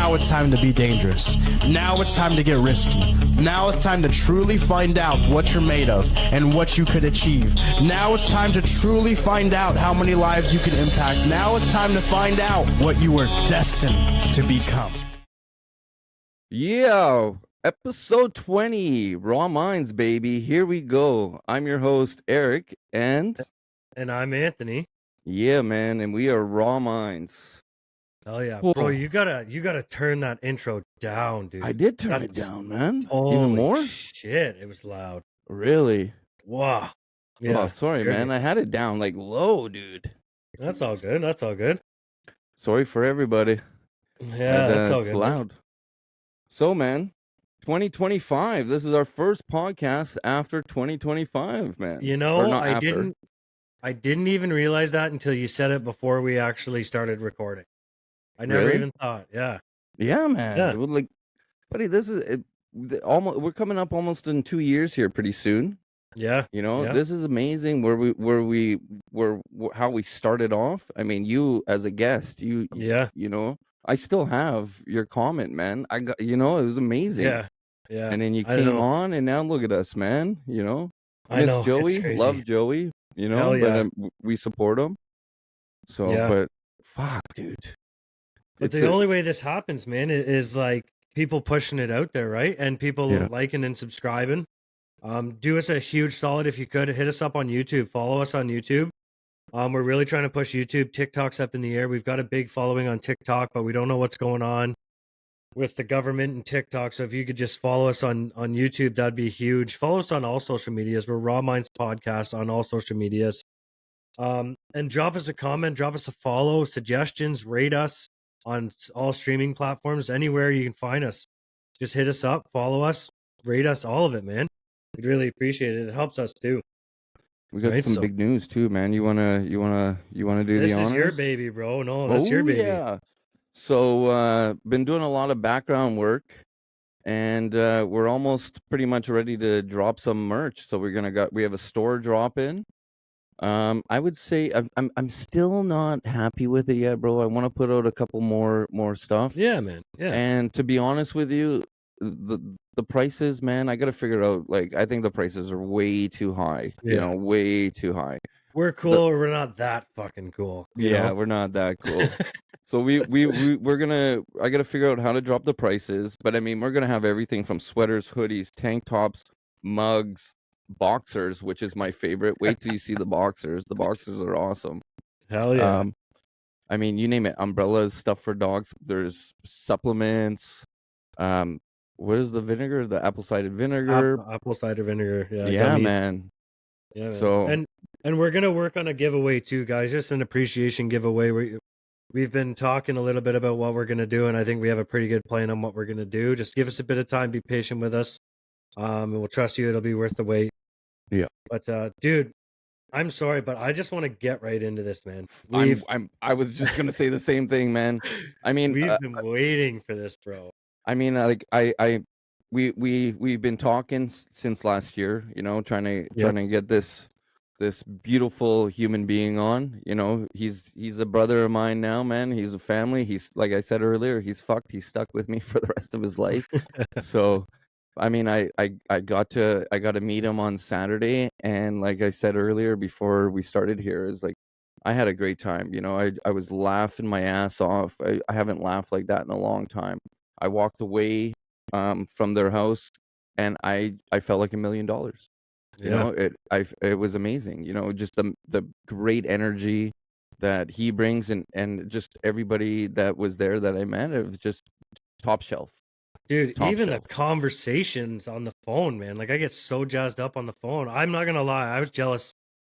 Now it's time to be dangerous. Now it's time to get risky. Now it's time to truly find out what you're made of and what you could achieve. Now it's time to truly find out how many lives you can impact. Now it's time to find out what you were destined to become. Yeah, episode 20, Raw Minds, baby. Here we go. I'm your host, Eric, and I'm Anthony. Yeah, man, and we are Raw Minds. Oh yeah, Whoa. bro, you gotta turn that intro down, dude. I did turn it down, man. Holy Even more? Shit, it was loud. Really? Wow. Yeah. Oh, sorry, man. I had it down like low, dude. That's all good. That's all good. Sorry for everybody. Yeah, that's all good. It's loud. Man. So, man, 2025. This is our first podcast after 2025, man. You know, I didn't even realize that until you said it before we actually started recording. I never even thought. Yeah. Yeah, man. Yeah. Like, buddy, this is almost. We're coming up almost in 2 years here pretty soon. Yeah. You know, this is amazing. How we started off. I mean, you as a guest, you know, I still have your comment, man. I got, it was amazing. Yeah. Yeah. And then you came on, and now look at us, man. You know, Miss Joey, love Joey. You know, but we support him. So, but fuck, dude. But the only way this happens, man, is like people pushing it out there, right? And people liking and subscribing. Do us a huge solid if you could. Hit us up on YouTube. Follow us on YouTube. We're really trying to push YouTube. TikTok's up in the air. We've got a big following on TikTok, but we don't know what's going on with the government and TikTok. So if you could just follow us on YouTube, that'd be huge. Follow us on all social medias. We're Raw Minds Podcast on all social medias. And drop us a comment, drop us a follow, suggestions, rate us on all streaming platforms, anywhere you can find us. Just hit us up, follow us, rate us, all of it, man. We'd really appreciate it. It helps us too. We got some big news too, man. You wanna do the honors? This is your baby, bro. No, that's your baby. Yeah. So been doing a lot of background work, and we're almost pretty much ready to drop some merch. So we have a store drop in. I would say I'm still not happy with it yet, bro. I want to put out a couple more stuff. Yeah, man. Yeah. And to be honest with you, the prices, man, I got to figure out, like, I think the prices are way too high. Yeah. You know, way too high. We're cool, or we're not that fucking cool. Yeah, we're not that cool. So I got to figure out how to drop the prices, but I mean, we're going to have everything from sweaters, hoodies, tank tops, mugs, boxers, which is my favorite. Wait till you see the boxers. The boxers are awesome. Hell yeah. I mean, you name it, umbrellas, stuff for dogs. There's supplements. What is the vinegar? The apple cider vinegar. Apple cider vinegar. Yeah, man. Yeah, man. So and we're gonna work on a giveaway too, guys. Just an appreciation giveaway. We've been talking a little bit about what we're gonna do, and I think we have a pretty good plan on what we're gonna do. Just give us a bit of time, be patient with us. And we'll trust you. It'll be worth the wait. Yeah. But dude, I'm sorry, but I just want to get right into this, man. I was just gonna say the same thing, man. I mean, we've been waiting for this, bro. I mean, like we've been talking since last year, you know, trying to get this beautiful human being on. You know, he's a brother of mine now, man. He's a family. He's, like I said earlier, he's fucked. He's stuck with me for the rest of his life. So I mean, I got to meet him on Saturday, and like I said earlier before we started here, is like, I had a great time. You know, I was laughing my ass off. I haven't laughed like that in a long time. I walked away from their house, and I felt like $1 million. You know, it was amazing. You know, just the great energy that he brings, and just everybody that was there that I met, it was just top shelf. Dude, even the conversations on the phone, man. Like, I get so jazzed up on the phone. I'm not gonna lie, I was jealous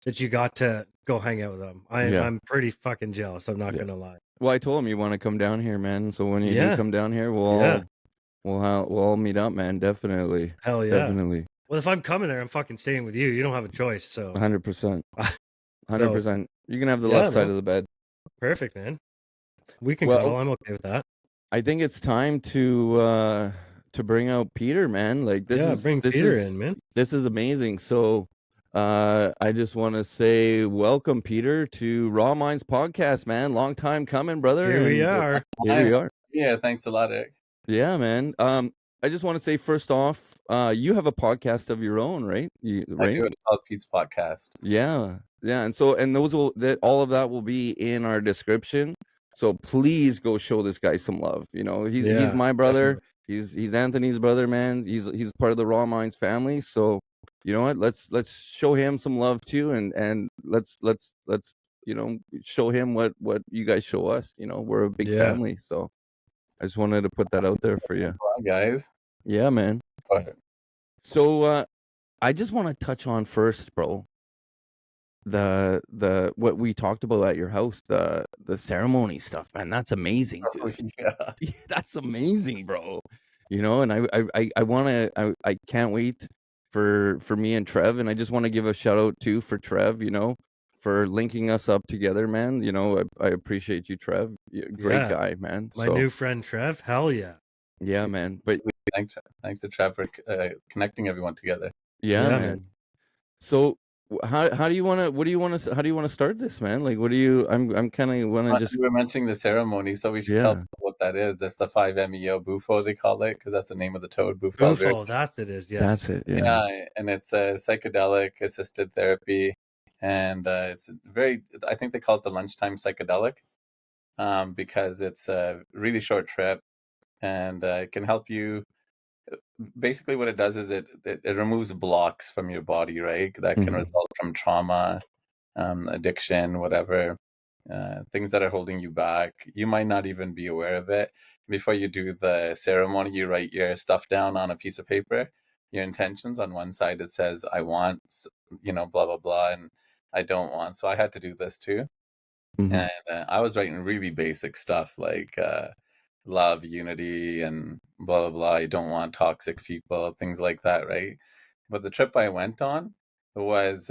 that you got to go hang out with them. I'm pretty fucking jealous. I'm not gonna lie. Well, I told him you want to come down here, man. So when you do come down here, we'll all meet up, man. Definitely. Hell yeah. Definitely. Well, if I'm coming there, I'm fucking staying with you. You don't have a choice. So 100%. 100%. You can have the left side of the bed. Perfect, man. We can cuddle. I'm okay with that. I think it's time to bring out Peter, man. Like, bring Peter in, man. This is amazing. So I just want to say welcome, Peter, to Raw Minds Podcast, man. Long time coming, brother. Here we are. Here we are. Yeah, thanks a lot, Eric. Yeah, man. I just want to say first off, you have a podcast of your own, right? I Right? do it. It's called Pete's Podcast. Yeah, yeah. And those will that all of that will be in our description. So please go show this guy some love. You know, he's Yeah, my brother. definitely. He's Anthony's brother, man. He's part of the Raw Minds family. So you know what? Let's show him some love too, and let's you know show him what you guys show us. You know, we're a big Yeah. family. So I just wanted to put that out there for you. Hi, guys. Yeah, man. Go ahead. So I just want to touch on first, bro, the what we talked about at your house, the ceremony stuff, man. That's amazing, Oh, dude. yeah. That's amazing, bro. You know, and I want to I can't wait for me and Trev, and I just want to give a shout out too for Trev, you know, for linking us up together, man. You know, I appreciate you, Trev. Great Yeah. guy, man. My So new friend Trev, hell yeah. yeah, man. But Thanks to Trev for connecting everyone together. yeah, Yeah, man. man. So how do you want to? What do you want to? How do you want to start this, man? Like, what do you? I'm kind of want to just. You were mentioning the ceremony, so we should tell people what that is. That's the 5-MeO bufo, they call it, because that's the name of the toad. Bufo, that's it is. Yes. That's it. Yeah. Yeah, and it's a psychedelic assisted therapy, and it's very. I think they call it the lunchtime psychedelic, because it's a really short trip, and it can help you. Basically, what it does is it removes blocks from your body, right? That can Mhm. result from trauma, addiction, whatever, things that are holding you back. You might not even be aware of it. Before you do the ceremony, you write your stuff down on a piece of paper, your intentions. On one side, it says, I want, blah, blah, blah, and I don't want. So I had to do this too. Mhm. And I was writing really basic stuff like love, unity, and blah, blah, blah. I don't want toxic people, things like that, right? But the trip I went on was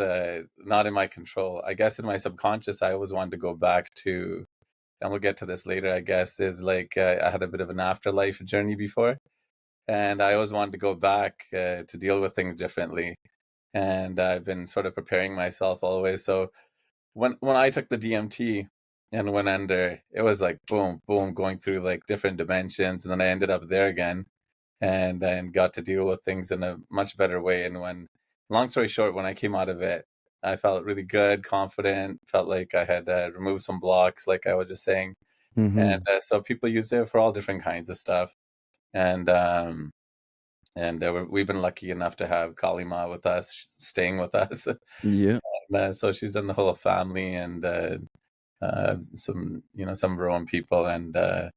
not in my control. I guess in my subconscious, I always wanted to go back to, and we'll get to this later, I guess, is like I had a bit of an afterlife journey before. And I always wanted to go back to deal with things differently. And I've been sort of preparing myself always. So when I took the DMT and went under, it was like boom, boom, going through like different dimensions, and then I ended up there again, and got to deal with things in a much better way. And long story short, when I came out of it, I felt really good, confident, felt like I had removed some blocks, like I was just saying. And Mhm. so people use it for all different kinds of stuff, and we've been lucky enough to have Kalima with us, staying with us. Yeah. So she's done the whole family, and some some of her own people, and yeah,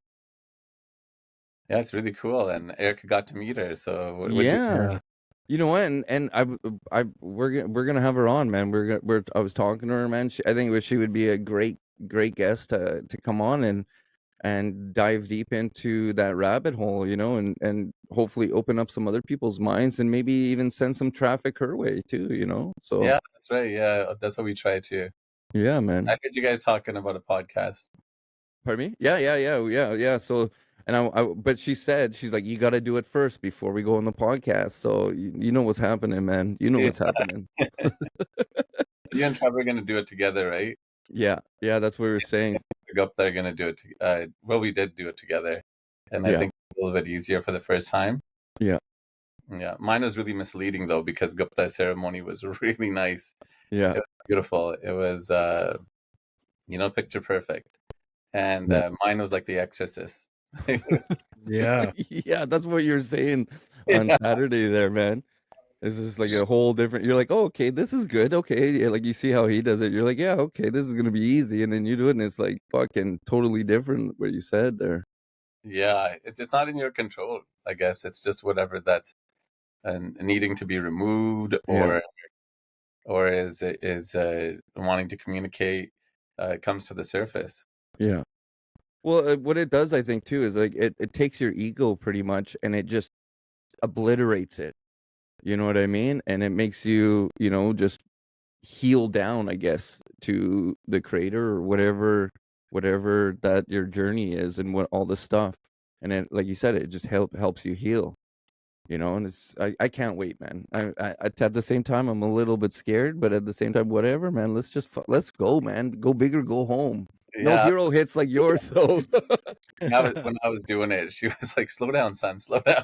it's really cool. And Erica got to meet her. So what'd you think? Yeah. You know what? And we're gonna have her on, man. I was talking to her, man. I think she would be a great guest to come on and dive deep into that rabbit hole, you know, and hopefully open up some other people's minds and maybe even send some traffic her way too, you know. So Yeah, that's right. Yeah, that's what we try to. yeah, I man. heard you guys talking about a podcast. Pardon me? Yeah. So, and but she said, she's like, you got to do it first before we go on the podcast. So you know what's happening, man. You know Yeah. what's happening. You and Trevor are going to do it together, right? Yeah, that's what we were saying. Go up there, going to do it. Well, we did do it together, and I Yeah, think it's a little bit easier for the first time. yeah, Yeah, mine was really misleading though, because Gupta ceremony was really nice. yeah, It was beautiful. It was, picture perfect. And yeah. mine was like The Exorcist. It was- Yeah. Yeah, that's what you were saying on yeah, Saturday there, man. It's just like a whole different. You're like, oh, okay, this is good. Okay, yeah, like you see how he does it. You're like, yeah, okay, this is gonna be easy, and then you do it, and it's like fucking totally different what you said there. yeah. It's not in your control. I guess it's just whatever that's needing to be removed, Yeah, or is wanting to communicate, comes to the surface. yeah. Well, what it does, I think, too, is like it takes your ego pretty much, and it just obliterates it. You know what I mean? And it makes you, you know, just heal down, I guess, to the creator or whatever that your journey is and what all the stuff. And then, like you said, it just helps you heal. You know, and I can't wait, man. At the same time, I'm a little bit scared, but at the same time, whatever, man. Let's go, man. Go big or go home. No Yeah, hero hits like yours though. when I was doing it, she was like, "Slow down, son, slow down."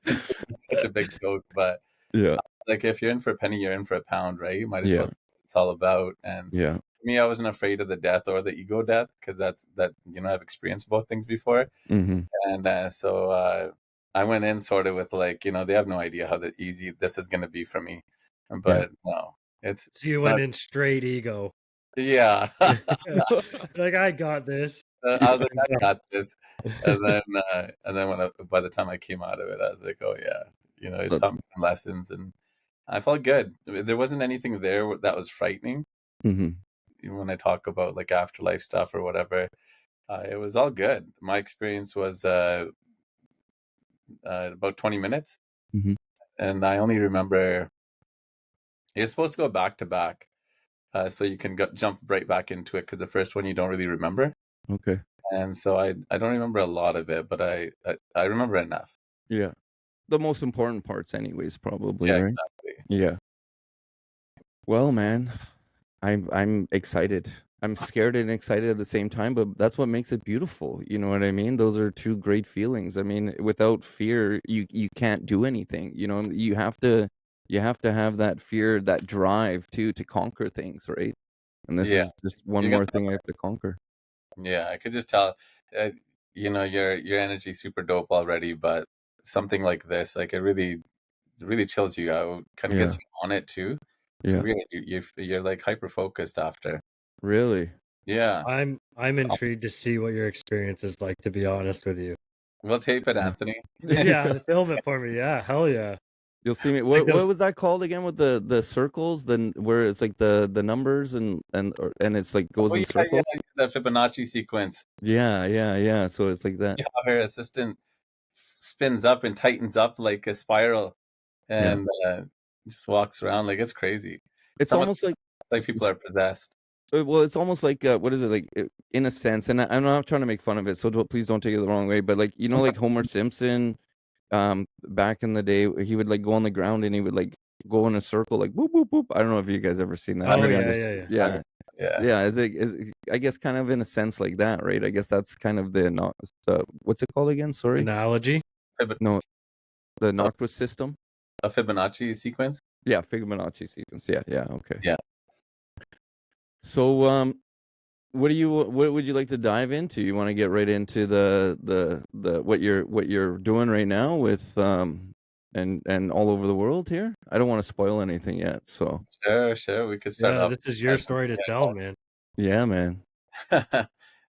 It's such a big joke, but Yeah. like if you're in for a penny, you're in for a pound, right? You might as well Yeah. see what it's all about. And Yeah. for me, I wasn't afraid of the death or the ego death because I've experienced both things before. Mm-hmm. And so I went in sort of with like, they have no idea how easy this is going to be for me. Yeah. But no, it's So you it's went not. in straight ego. Yeah. Like, I got this. I was like, I got this. And then by the time I came out of it, I was like, oh yeah, it taught me some lessons, and I felt good. There wasn't anything there that was frightening. Mm-hmm. Even when I talk about like afterlife stuff or whatever, it was all good. My experience was about 20 minutes, Mm-hmm. and I only remember you're supposed to go back to back, so you can jump right back into it because the first one you don't really remember. Okay. And so I don't remember a lot of it, but I remember enough. Yeah. The most important parts anyways, probably, Yeah, right? exactly. Yeah. Well, man, I'm excited. I'm scared and excited at the same time, but that's what makes it beautiful. You know what I mean? Those are two great feelings. I mean, without fear, you can't do anything. You have to have that fear, that drive too, to conquer things, right? And this Yeah, is just one you got more that. thing I have to conquer. Yeah, I could just tell. Uh, your energy's super dope already, but something like this, like it really chills you out. Kind of Yeah. gets you on it too. It's Yeah. weird. You're like hyper focused after. Really? Yeah, I'm intrigued to see what your experience is like, to be honest with you. we'll tape it, Yeah. Anthony. Yeah, film it for me. Yeah, hell yeah. You'll see me. Like What those. was that called again with the circles? Then where it's like the numbers and it's like goes Oh in yeah, yeah, circles. the Fibonacci sequence. Yeah, yeah, yeah. So it's like that. Yeah, her assistant spins up and tightens up like a spiral, Yeah. and just walks around like it's crazy. It's Some of almost like it's like people are possessed. well, it's almost like what is it like in a sense? And I'm not trying to make fun of it, so please don't take it the wrong way. But like like Homer Simpson, back in the day, he would like go on the ground and he would like go in a circle like boop boop boop. I don't know if you guys ever seen that. Oh Maybe I'm yeah, just yeah, yeah. yeah. Yeah. Yeah, I guess kind of in a sense like that, right? I guess that's kind of what's it called again? Sorry. Analogy. No, the A, Noctis system. a Fibonacci sequence. Yeah, Fibonacci sequence. Yeah, yeah, okay. Yeah. So, what would you like to dive into? You want to get right into the what you're doing right now with and all over the world here? I don't want to spoil anything yet, so Sure. We could start Yeah, off. this is your story to tell, man. yeah, man.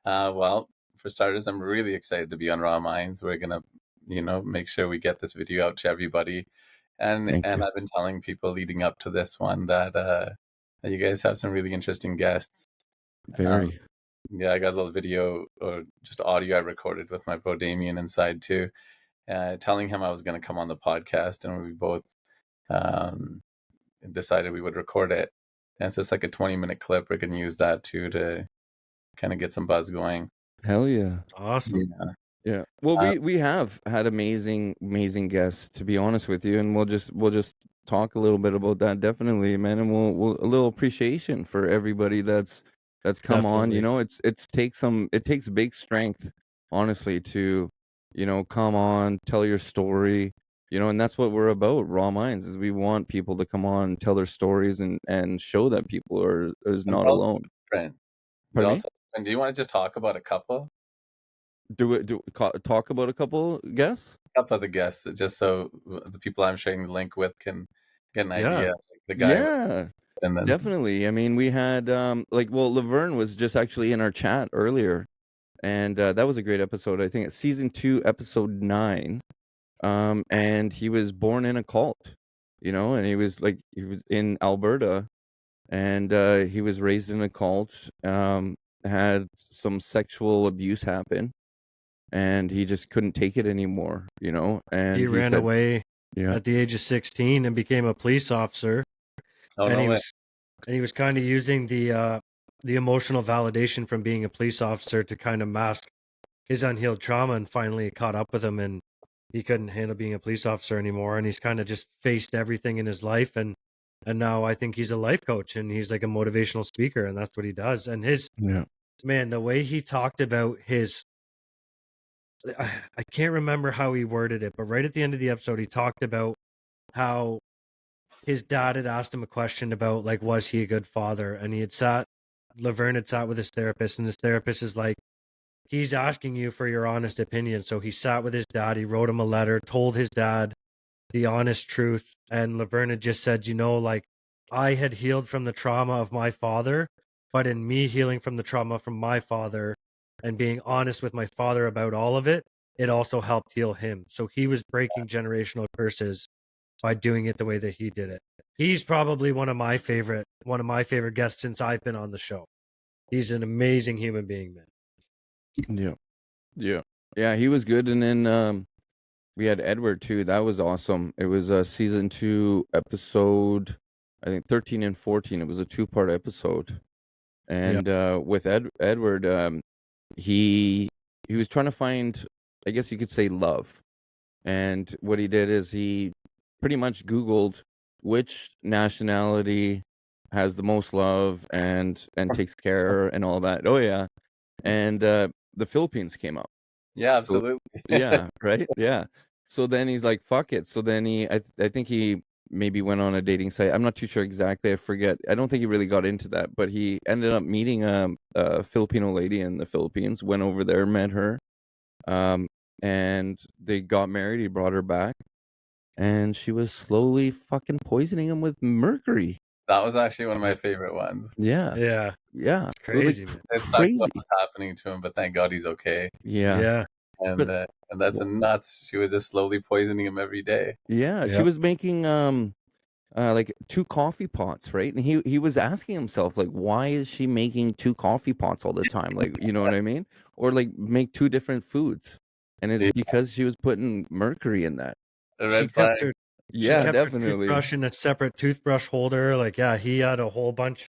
Well, for starters, I'm really excited to be on Raw Minds. We're gonna, make sure we get this video out to everybody, and Thank you. I've been telling people leading up to this one that you guys have some really interesting guests. Very. Yeah, I got a little video or just audio I recorded with my bro Damien inside too, telling him I was going to come on the podcast, and we both um, decided we would record it. And it's just like a 20-minute clip. We're going to use that too to kind of get some buzz going. Hell yeah. Awesome. Yeah. Yeah. Well, we have had amazing guests, to be honest with you, and we'll just talk a little bit about that definitely, man, and we'll a little appreciation for everybody that's come on. Definitely. It takes big strength, honestly, to come on, tell your story, and that's what we're about. Raw Minds is we want people to come on, tell their stories, and show that people is And not we're also alone. different. Pardon me? And do you want to just talk about a couple? Talk about a couple guests. A couple of the guests, just so the people I'm sharing the link with can get an idea. Yeah. Like the guy, Yeah. and then Definitely. I mean, we had Laverne was just actually in our chat earlier, and that was a great episode. I think it's season 2, episode 9. And he was born in a cult, and he was in Alberta, and he was raised in a cult. Had some sexual abuse happen, and he just couldn't take it anymore, And He ran said, away yeah, at the age of 16 and became a police officer. oh and no he way. was kind of using the emotional validation from being a police officer to kind of mask his unhealed trauma, and finally it caught up with him, and he couldn't handle being a police officer anymore, and he's kind of just faced everything in his life, and And now I think he's a life coach and he's like a motivational speaker, and that's what he does. And his man, the way he talked about his, I can't remember how he worded it, but right at the end of the episode, he talked about how his dad had asked him a question about like, was he a good father? And Laverne had sat with his therapist, and his therapist is like, he's asking you for your honest opinion. So he sat with his dad, he wrote him a letter, told his dad the honest truth. And Laverne had just said, like, I had healed from the trauma of my father, but in me healing from the trauma from my father and being honest with my father about all of it, it also helped heal him. So he was breaking generational curses by doing it the way that he did it. He's probably one of my favorite guests since I've been on the show. He's an amazing human being, man. Yeah, he was good. And then we had Edward too. That was awesome. It was season 2 episode, I think 13 and 14. It was a 2-part episode. And with Edward, he was trying to find, I guess you could say, love. And what he did is he pretty much Googled which nationality has the most love and takes care and all that. Oh yeah. And the Philippines came up. Yeah, absolutely. Yeah, right? Yeah. So then he's like, fuck it. So then I think he maybe went on a dating site. I'm not too sure exactly. I forget. I don't think he really got into that, but he ended up meeting a Filipino lady in the Philippines, went over there, met her, and they got married. He brought her back, and she was slowly fucking poisoning him with mercury. That was actually one of my favorite ones. Yeah. It's crazy, man. It sucked what was happening to him, but thank God he's okay. Yeah. And that's nuts. She was just slowly poisoning him every day. Yeah. She was making like 2 coffee pots, right? And he was asking himself, like, why is she making 2 coffee pots all the time? Like, you know what I mean? Or like make 2 different foods. And it's because she was putting mercury in that. She kept her definitely. toothbrush in a separate toothbrush holder. Like, he had a whole bunch.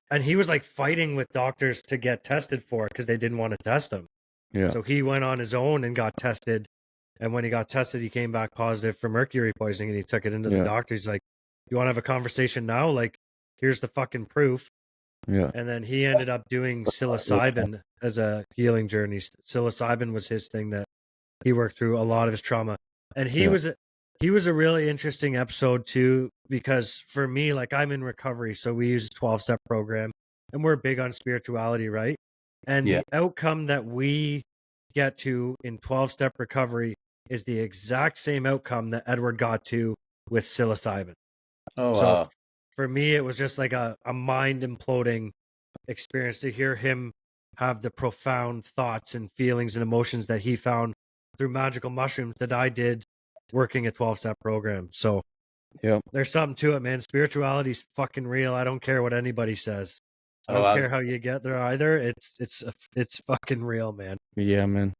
And he was like fighting with doctors to get tested for it because they didn't want to test him. Yeah. So he went on his own and got tested. And when he got tested, he came back positive for mercury poisoning, and he took it into the doctor. He's like, you want to have a conversation now? Like, here's the fucking proof. Yeah. And then he ended up doing psilocybin as a healing journey. Psilocybin was his thing that he worked through a lot of his trauma. And he was a really interesting episode too, because for me, like, I'm in recovery, so we use a 12-step program, and we're big on spirituality, right? And the outcome that we get to in 12-step recovery is the exact same outcome that Edward got to with psilocybin. Oh, so wow. For me, it was just like a mind imploding experience to hear him have the profound thoughts and feelings and emotions that he found through magical mushrooms that I did working a 12-step program. So there's something to it, man. Spirituality's fucking real. I don't care what anybody says. I don't care how you get there either. It's fucking real, man. Yeah, man.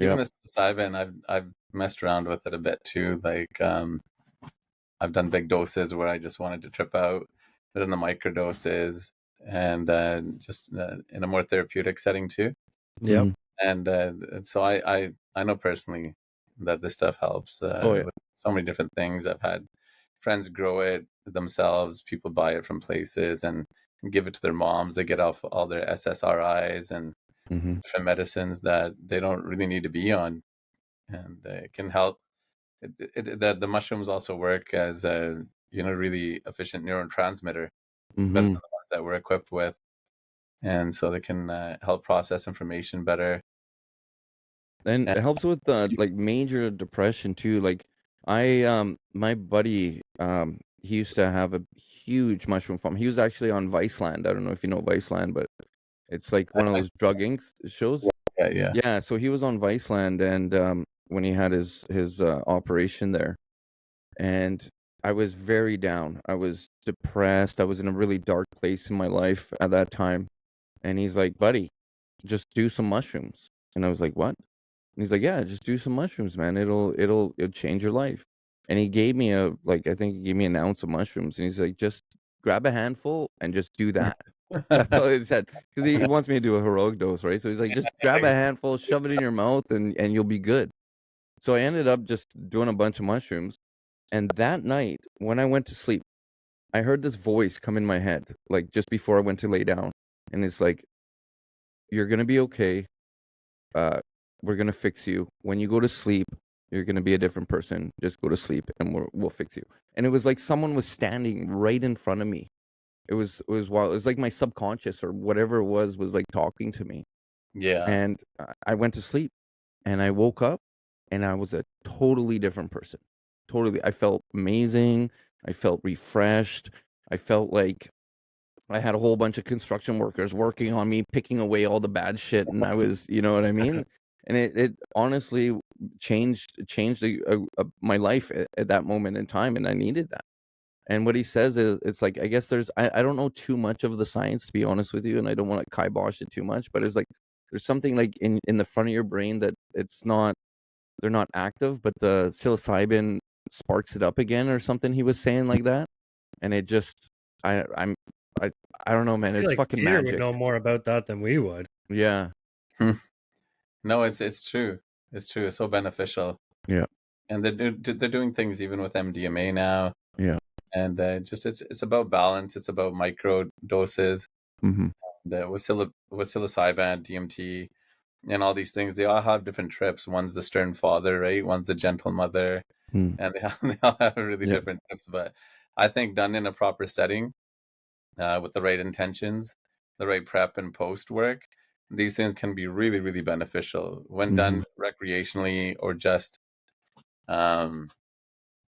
Even the psilocybin, I've messed around with it a bit too. Like, I've done big doses where I just wanted to trip out, but in the micro doses and just in a more therapeutic setting too. Yeah. And so I know personally that this stuff helps with so many different things. I've had friends grow it themselves. People buy it from places and give it to their moms. They get off all their SSRIs and different medicines that they don't really need to be on, and it can help. The mushrooms also work as a really efficient neurotransmitter, better than the ones that we're equipped with, and so they can help process information better. And it helps with like major depression too. Like my buddy, he used to have a huge mushroom farm. He was actually on Viceland. I don't know if you know Viceland, but it's like one of those drugging shows. Yeah. So he was on Viceland, and when he had his operation there, and I was very down. I was depressed. I was in a really dark place in my life at that time. And he's like, buddy, just do some mushrooms. And I was like, what? And he's like, yeah, just do some mushrooms, man. It'll change your life. And he gave me I think he gave me an ounce of mushrooms. And he's like, just grab a handful and just do that. That's all he said. Because he wants me to do a heroic dose, right? So he's like, just grab a handful, shove it in your mouth, and you'll be good. So I ended up just doing a bunch of mushrooms. And that night, when I went to sleep, I heard this voice come in my head, like just before I went to lay down, and it's like, "You're gonna be okay. Uh, we're gonna fix you. When you go to sleep, you're gonna be a different person. Just go to sleep, and we'll fix you." And it was like someone was standing right in front of me. It was wild. It was like my subconscious or whatever it was like talking to me. Yeah. And I went to sleep, and I woke up, and I was a totally different person. Totally, I felt amazing. I felt refreshed. I felt like I had a whole bunch of construction workers working on me, picking away all the bad shit, and I was, you know what I mean? And it honestly changed my life at that moment in time, and I needed that. And what he says is, it's like, I guess I don't know too much of the science, to be honest with you, and I don't want to kibosh it too much, but it's like there's something like in the front of your brain that they're not active, but the psilocybin sparks it up again or something. He was saying like that, and it just I I'm I I don't know, man. I feel It's like fucking Peter would magic. know more about that than we would. Yeah, No, it's true. It's true. It's so beneficial. yeah, And they're doing things even with MDMA now. yeah. And just it's about balance. It's about micro doses. Mm-hmm. With psilocybin, DMT, and all these things, they all have different trips. One's the stern father, right? One's the gentle mother, Mm. and they all have really Yeah, different trips. But I think done in a proper setting, with the right intentions, the right prep and post work, these things can be really, really beneficial when mm-hmm. done recreationally or just, um,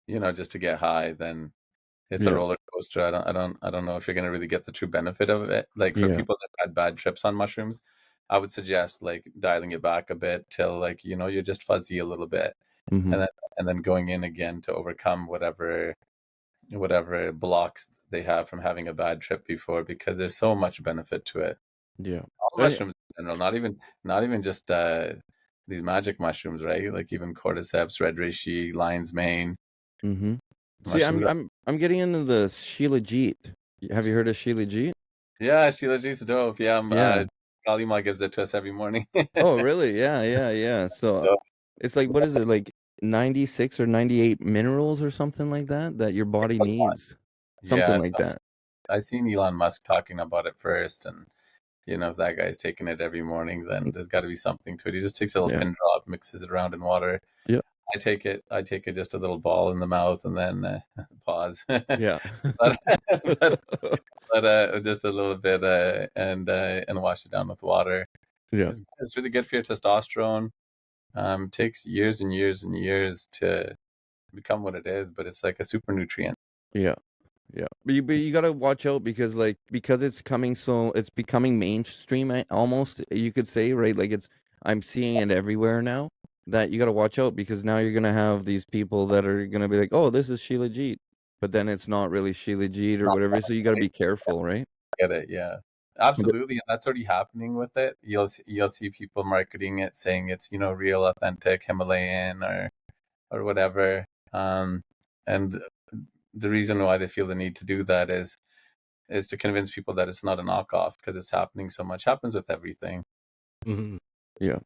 just to get high. Then it's a Yeah, roller coaster. I don't know if you're gonna really get the true benefit of it. Like for yeah, people that had bad trips on mushrooms, I would suggest like dialing it back a bit till like you're just fuzzy a little bit, mm-hmm. and then going in again to overcome whatever blocks they have from having a bad trip before, because there's so much benefit to it. Yeah. All I, mushrooms in general, not even just these magic mushrooms, right? Like even cordyceps, red reishi, lion's mane, mm-hmm. See, mushrooms. I'm getting into the Shilajit. Have you heard of Shilajit? Yeah, Sheila G's dope. Yeah, Yeah. Kalima gives it to us every morning. Oh, really? Yeah, yeah, yeah. So So, it's like, what is it, like 96 or 98 minerals or something like that your body needs? Something yeah, like so that. I seen Elon Musk talking about it first, and if that guy's taking it every morning, then there's got to be something to it. He just takes a little Yeah. pin drop, mixes it around in water. Yeah. I take it just a little ball in the mouth, and then pause. Yeah. but but, just a little bit, and wash it down with water. Yeah. It's really good for your testosterone. Takes years and years and years to become what it is, but it's like a super nutrient. Yeah. Yeah. But you gotta watch out because because it's becoming mainstream, almost, you could say, right? Like I'm seeing it everywhere now, that you gotta watch out because now you're gonna have these people that are gonna be like, oh, this is Sheila Jeet, but then it's not really Sheila Jeet or whatever. So you gotta be careful, right? Get it? Yeah, But- absolutely, and that's already happening with it. You'll see people marketing it, saying it's real, authentic Himalayan or whatever. And the reason why they feel the need to do that is to convince people that it's not a knockoff, because it's happening so much. Happens with everything. Mhm. Yeah.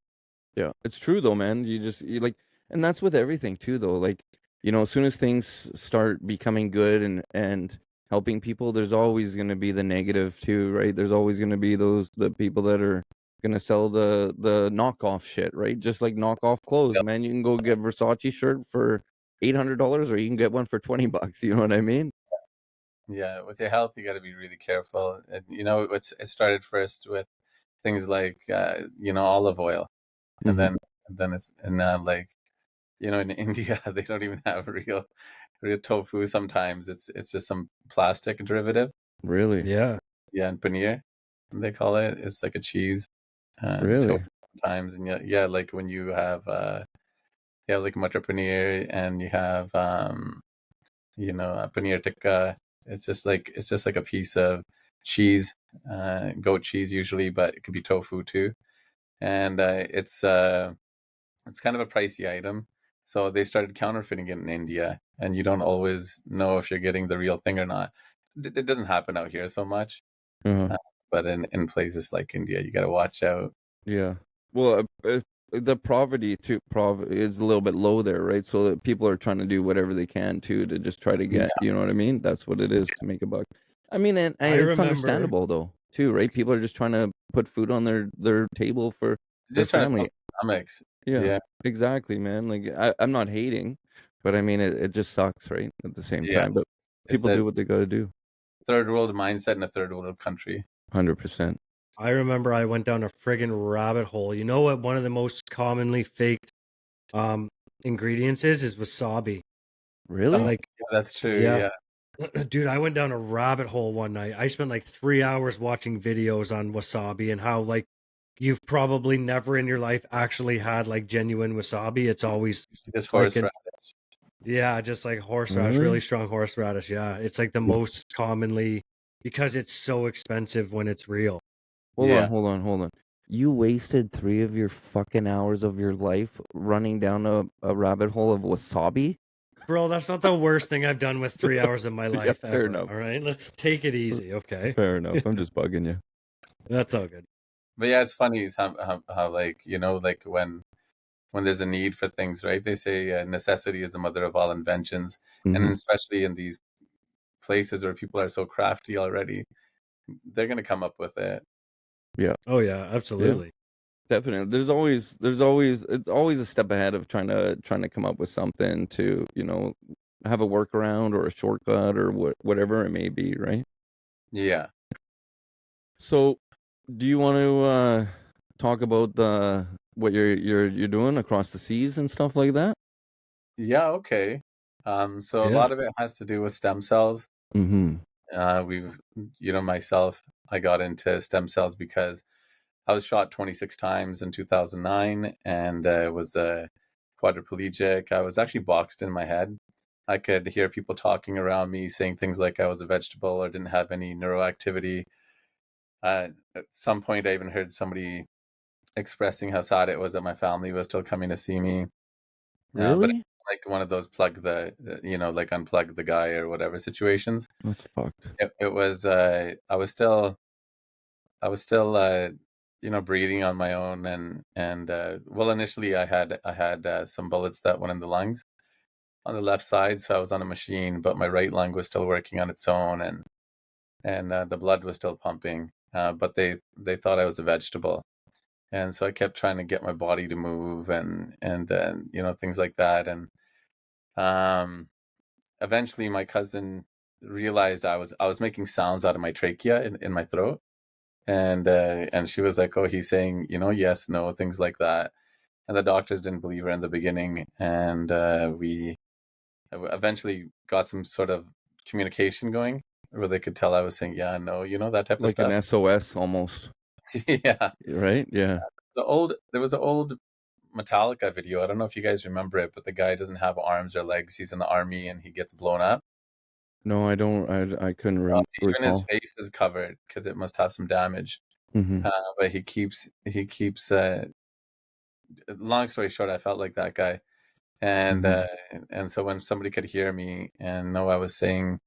Yeah, it's true though, man. You like, and that's with everything too, though. Like, as soon as things start becoming good and helping people, there's always going to be the negative too, right? There's always going to be the people that are going to sell the knockoff shit, right? Just like knockoff clothes, man. You can go get Versace shirt for $800, or you can get one for $20. You know what I mean? Yeah, with your health, you got to be really careful. And it started first with things like olive oil, and Hmm. then it's and now, like, in India they don't even have real tofu. Sometimes it's just some plastic derivative. Really, Yeah. Yeah, and paneer, they call it. It's like a cheese, tofu really, sometimes. And yeah, like when you have like matar paneer, and you have paneer tikka. It's just like a piece of cheese, goat cheese usually, but it could be tofu too. And it's kind of a pricey item. So they started counterfeiting it in India, and you don't always know if you're getting the real thing or not. It doesn't happen out here so much, uh, uh, but in places like India, you got to watch out. yeah. Well, the poverty is a little bit low there, right? So that people are trying to do whatever they can to just try to get, you know what I mean? That's what it is, to make a buck. I mean, and I it's remember understandable though, too, right? People are just trying to put food on their table for their Just trying to family. pump stomachs. Yeah, Yeah. exactly, man. Like I'm not hating, but I mean it just sucks, right? At the same Yeah. time, but It's people do the what they got to do. third world mindset in a third world country. 100%. I remember I went down a friggin' rabbit hole. You know what one of the most commonly faked ingredients is wasabi. Really? Like, Yeah, that's true. yeah. Yeah. Dude, I went down a rabbit hole one night. I spent like 3 hours watching videos on wasabi and how like you've probably never in your life actually had like genuine wasabi. It's always Just like horseradish. yeah, just like horseradish, Really? really strong horseradish. Yeah, it's like the most commonly because it's so expensive when it's real. Hold Yeah. on. You wasted 3 of your fucking hours of your life running down a rabbit hole of wasabi? Bro, that's not the worst thing I've done with 3 hours of my Yeah, life fair ever. enough. All right, let's take it easy, okay? Fair enough. I'm just bugging you. That's all good. But yeah, it's funny how like, you know, like when there's a need for things, right? They say necessity is the mother of all inventions. And Mhm. especially in these places where people are so crafty already, they're going to come up with it. Yeah. Oh yeah, absolutely. Definitely. It's always a step ahead of trying to come up with something to, have a workaround or a shortcut or whatever it may be, right? Yeah. So, do you want to talk about what you're doing across the seas and stuff like that? Yeah, okay. So a Yeah. lot of it has to do with stem cells. Mm-hmm. We've, myself, I got into stem cells because I was shot 26 times in 2009 and was quadriplegic. I was actually boxed in my head. I could hear people talking around me saying things like I was a vegetable or didn't have any neuroactivity. At some point, I even heard somebody expressing how sad it was that my family was still coming to see me. But Really? like one of those like unplug the guy or whatever situations. That's fucked. It was, I was still, breathing on my own, and well, initially I had some bullets that went in the lungs on the left side, so I was on a machine, but my right lung was still working on its own, and the blood was still pumping, but they thought I was a vegetable, and so I kept trying to get my body to move and things like that, and um, eventually my cousin realized I was making sounds out of my trachea in my throat. And she was like, "Oh, he's saying, yes, no, things like that." And the doctors didn't believe her in the beginning, and we eventually got some sort of communication going where they could tell I was saying, "Yeah, no," that type of Like an stuff. SOS almost, Yeah, right? Yeah. there was an old Metallica video. I don't know if you guys remember it, but the guy doesn't have arms or legs. He's in the army and he gets blown up. No, I don't. I couldn't Even his recall. face is covered because it must have some damage. Mm-hmm. But he keeps. Long story short, I felt like that guy, and so when somebody could hear me and know I was saying,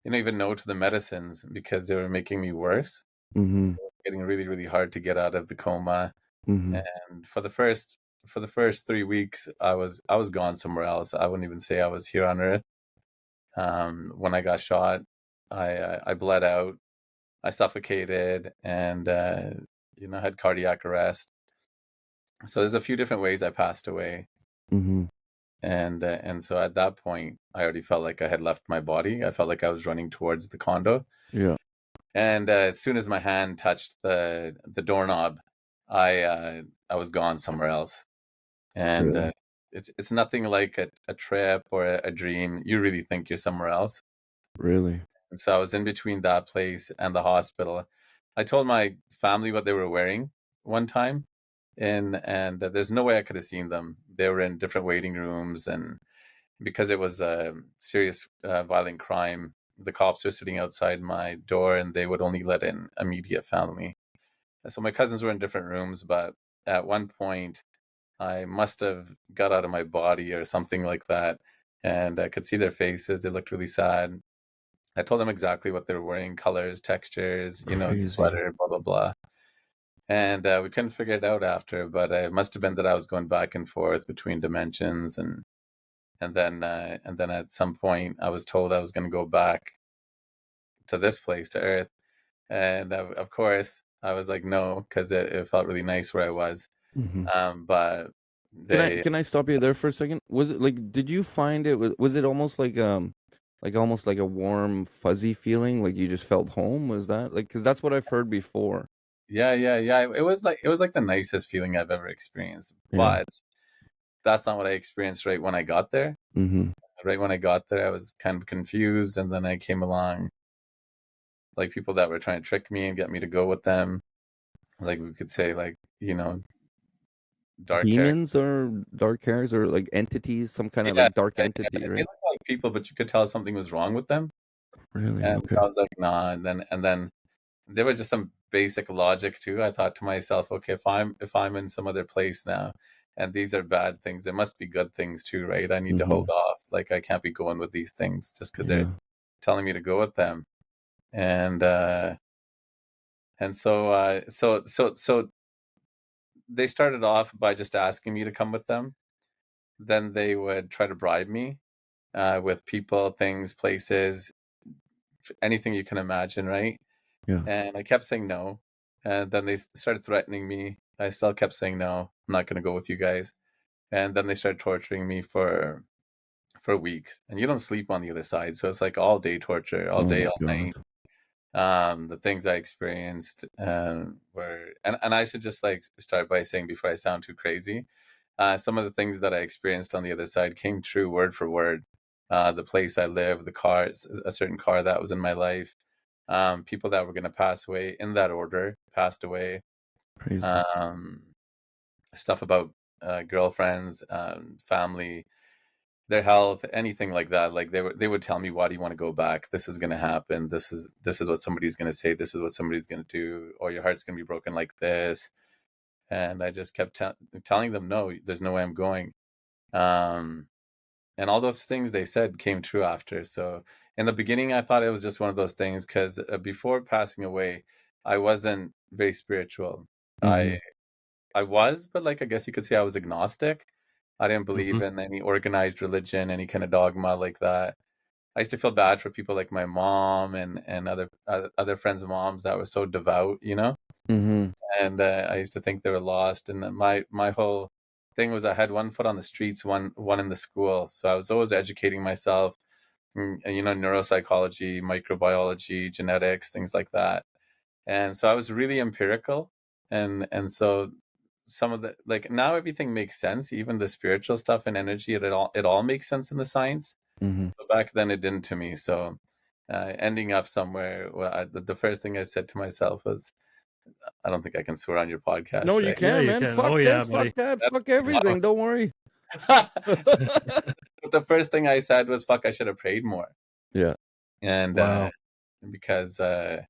even no to the medicines because they were making me worse, Mm-hmm. getting really really hard to get out of the coma, Mm-hmm. and for the first 3 weeks, I was gone somewhere else. I wouldn't even say I was here on Earth. When I got shot, I bled out, I suffocated, and had cardiac arrest. So there's a few different ways I passed away. Mm-hmm. And so at that point, I already felt like I had left my body. I felt like I was running towards the condo, Yeah. and as soon as my hand touched the doorknob, I was gone somewhere else. And Really. it's nothing like a trip or a dream. You really think you're somewhere else. Really. And so I was in between that place and the hospital. I told my family what they were wearing one time, and there's no way I could have seen them. They were in different waiting rooms, and because it was a serious violent crime, the cops were sitting outside my door, and they would only let in immediate family. And so my cousins were in different rooms, but at one point, I must have got out of my body or something like that, and I could see their faces. They looked really sad. I told them exactly what they were wearing, colors, textures, Crazy. sweater, blah blah blah. and we couldn't figure it out after. But it must have been that I was going back and forth between dimensions, and then at some point I was told I was going to go back to this place, to Earth, and of course I was like no, because it felt really nice where I was. Mm-hmm. But they Can I stop you there for a second? Was it like, did you find it was it almost like almost like a warm fuzzy feeling, like you just felt home? Was that like, because that's what I've heard before. yeah, it was like the nicest feeling I've ever experienced. Yeah. But that's not what I experienced right when I got there. Mm-hmm. Right when I got there, I was kind of confused, and then I came along like people that were trying to trick me and get me to go with them. Like we could say, like, dark hair. Demons or dark hairs or like entities, some kind of Yeah, like dark yeah, entity, they right? look like people, but you could tell something was wrong with them. Really? And Okay. so I was like, nah. And then there was just some basic logic too. I thought to myself, okay, if I'm in some other place now, and these are bad things, there must be good things too, right? I need to Mm-hmm. hold off. Like I can't be going with these things just because they're Yeah. telling me to go with them. And so they started off by just asking me to come with them. Then they would try to bribe me with people, things, places, anything you can imagine, right? Yeah. And I kept saying no. And then they started threatening me. I still kept saying no. I'm not going to go with you guys. And then they started torturing me for weeks. And you don't sleep on the other side, so it's like all day torture, all Oh day, my all God. night. The things I experienced were, and I should just like start by saying before I sound too crazy, some of the things that I experienced on the other side came true word for word. The place I live, the cars, a certain car that was in my life, people that were going to pass away in that order passed away. Crazy. Um, Stuff about girlfriends, family, their health, anything like that. Like they would tell me, "Why do you want to go back? This is going to happen. This is what somebody's going to say. This is what somebody's going to do, or your heart's going to be broken like this." And I just kept telling them, "No, there's no way I'm going." Um, and all those things they said came true after. So in the beginning, I thought it was just one of those things because before passing away, I wasn't very spiritual. Mm-hmm. I was, but like I guess you could say I was agnostic. I didn't Mm-hmm. believe in any organized religion, any kind of dogma like that. I used to feel bad for people like my mom and other friends' moms that were so devout. Mm-hmm. And I used to think they were lost. And then my whole thing was I had one foot on the streets, one in the school. So I was always educating myself, and neuropsychology, microbiology, genetics, things like that. And so I was really empirical, and so some of the, like, now everything makes sense, even the spiritual stuff and energy, it all makes sense in the science. Mm-hmm. But back then it didn't to me. So ending up somewhere, well, the first thing I said to myself was, I don't think I can swear on your No, podcast, you right? Yeah, can, you man. can. Oh Fuck yeah, this, fuck buddy. that, fuck everything. Don't worry. But the first thing I said was, fuck, I should have prayed more. Yeah. And Wow. because there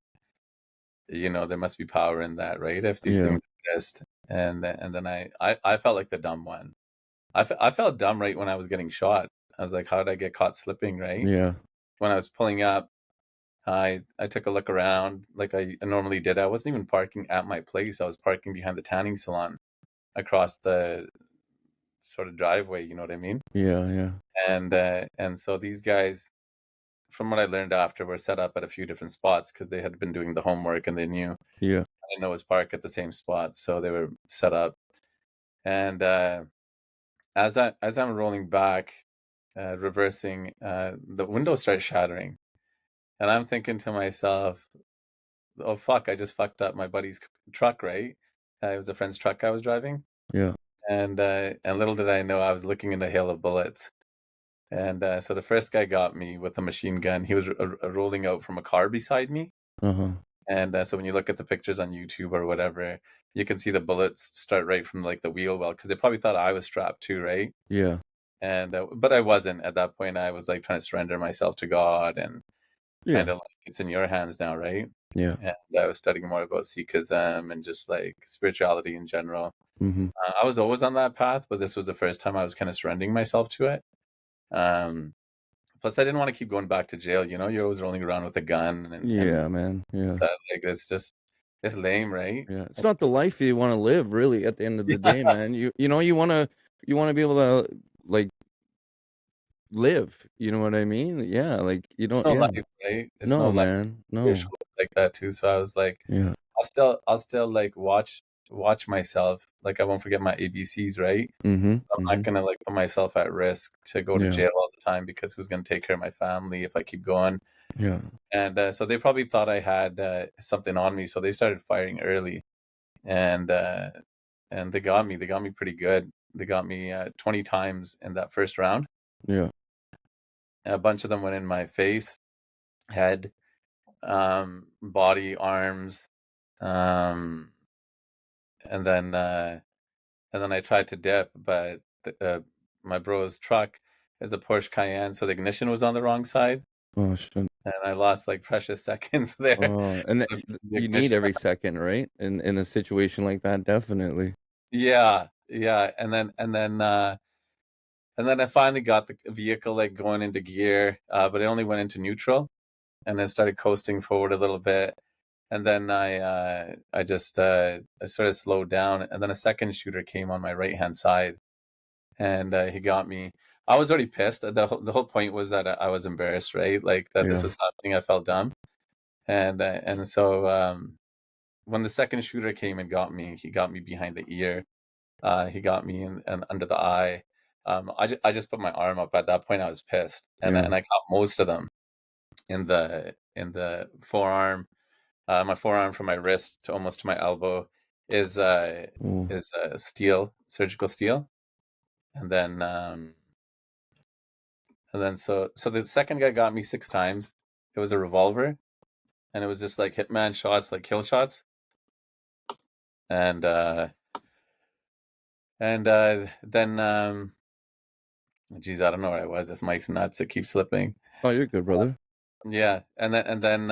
must be power in that, right? If these Yeah. things exist. And then I felt like the dumb one. I felt dumb right when I was getting shot. I was like, how did I get caught slipping, right? Yeah. When I was pulling up, I took a look around like I normally did. I wasn't even parking at my place. I was parking behind the tanning salon across the sort of driveway, you know what I mean? Yeah. Yeah. And so these guys, from what I learned after, were set up at a few different spots because they had been doing the homework and they knew Yeah. I didn't know it was parked at the same spot, so they were set up. And as I'm rolling back, reversing, the windows start shattering, and I'm thinking to myself, "Oh fuck! I just fucked up my buddy's truck, right?" It was a friend's truck I was driving, Yeah. and little did I know I was looking in a hail of bullets. And so the first guy got me with a machine gun. He was rolling out from a car beside me. Uh-huh. And so when you look at the pictures on YouTube or whatever, you can see the bullets start right from like the wheel well, because they probably thought I was strapped too, right? Yeah. And but I wasn't at that point. I was like trying to surrender myself to God and kind Yeah. of like, it's in your hands now, right? Yeah. And I was studying more about Sikhism and just like spirituality in general. Mm-hmm. I was always on that path, but this was the first time I was kind of surrendering myself to it. Um, Plus, I didn't want to keep going back to jail. You're always rolling around with a gun, and Yeah, man. Yeah. that, like, it's just It's lame, right? Yeah, it's not the life you want to live, really. At the end of the day, Yeah, man, you want to be able to like live. You know what I mean? Yeah, like you it's don't. no Yeah, life, right? It's no no, life. man, no. Spiritual like that too. So I was like, Yeah. I'll still like watch myself. Like I won't forget my ABCs, right? Mm-hmm. I'm not Mm-hmm. gonna like put myself at risk to go to Yeah. jail all the time because who's gonna take care of my family if I keep going? Yeah. And so they probably thought I had something on me, so they started firing early, and uh, and they got me. They got me pretty good. They got me 20 times in that first round. Yeah. A bunch of them went in my face, head, body, arms, um, and then I tried to dip, but my bro's truck is a Porsche Cayenne, so the ignition was on the wrong side, Oh shit. and I lost like precious seconds there. Oh, and The you need ignition, every second, right? In a situation like that, definitely. yeah, yeah, and then I finally got the vehicle like going into gear, but it only went into neutral, and then started coasting forward a little bit, and then I sort of slowed down, and then a second shooter came on my right hand side, and he got me. I was already pissed. The whole point was that I was embarrassed, right? Like that this Yeah. was happening. I felt dumb, and so when the second shooter came and got me, he got me behind the ear. He got me in under the eye. I just put my arm up. At that point, I was pissed, Yeah. and I caught most of them in the forearm. My forearm from my wrist to almost to my elbow is uh Oh. is steel, surgical steel, and then so the second guy got me 6 times. It was a revolver, and it was just like hitman shots, like kill shots, and then geez, I don't know where I was. This mic's nuts. It keeps slipping. Oh, you're good, brother. Yeah, and then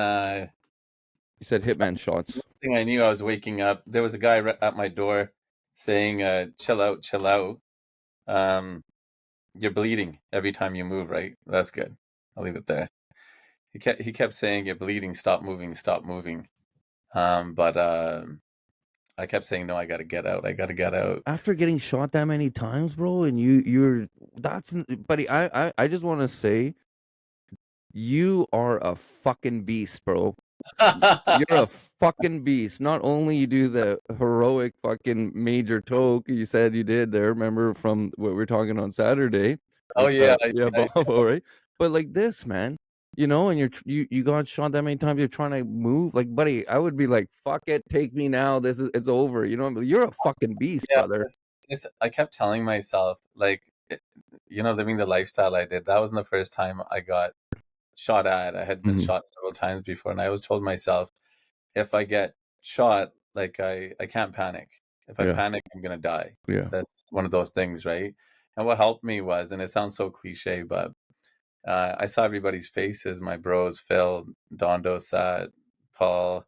You said hitman shots. next thing I knew, I was waking up. There was a guy at my door saying, "Chill out, chill out. Um, you're bleeding every time you move, right? That's good. I'll leave it there." He kept saying, "You're bleeding. Stop moving. Stop moving." But I kept saying, "No, I got to get out. I got to get out." After getting shot that many times, bro, and you're that's buddy. I just want to say you are a fucking beast, bro. You're a fucking beast. Not only you do the heroic fucking major toke you said you did there, remember from what we were talking on Saturday Oh with yeah, yeah, Bobo, right? But like this, man, and you got shot that many times. You're trying to move, like, buddy. I would be like, fuck it, take me now. It's over. You're a fucking beast, yeah. brother. I kept telling myself, like, living the lifestyle I did. That wasn't the first time I got shot at. I had been Mhm. shot several times before, and I always told myself, if I get shot, like I can't panic. If I Yeah, panic, I'm gonna die. yeah, That's one of those things, right? And what helped me was, and it sounds so cliche, but I saw everybody's faces. My bros, Phil, Dondo, Sat, Paul,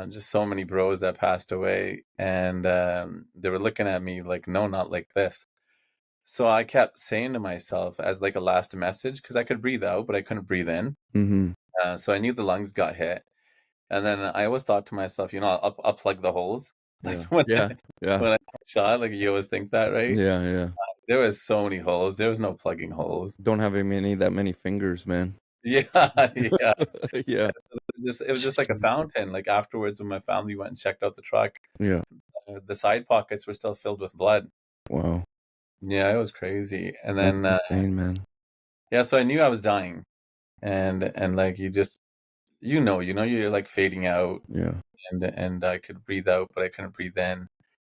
just so many bros that passed away, and they were looking at me like, "No, not like this." So I kept saying to myself as like a last message, because I could breathe out, but I couldn't breathe in. mm-hmm. So I knew the lungs got hit. And then I always thought to myself, I'll plug the holes. Like Yeah, when, yeah, yeah, when I got shot, like you always think that, right? yeah, yeah. There was so many holes. There was no plugging holes. Don't have that many fingers, man. Yeah, yeah. Yeah, So it was just like a fountain. Like afterwards, when my family went and checked out the truck, yeah. the side pockets were still filled with blood. Wow, Yeah, it was crazy. And that's then insane, man. yeah, so I knew I was dying, and like you're like fading out, Yeah. and I could breathe out, but I couldn't breathe in.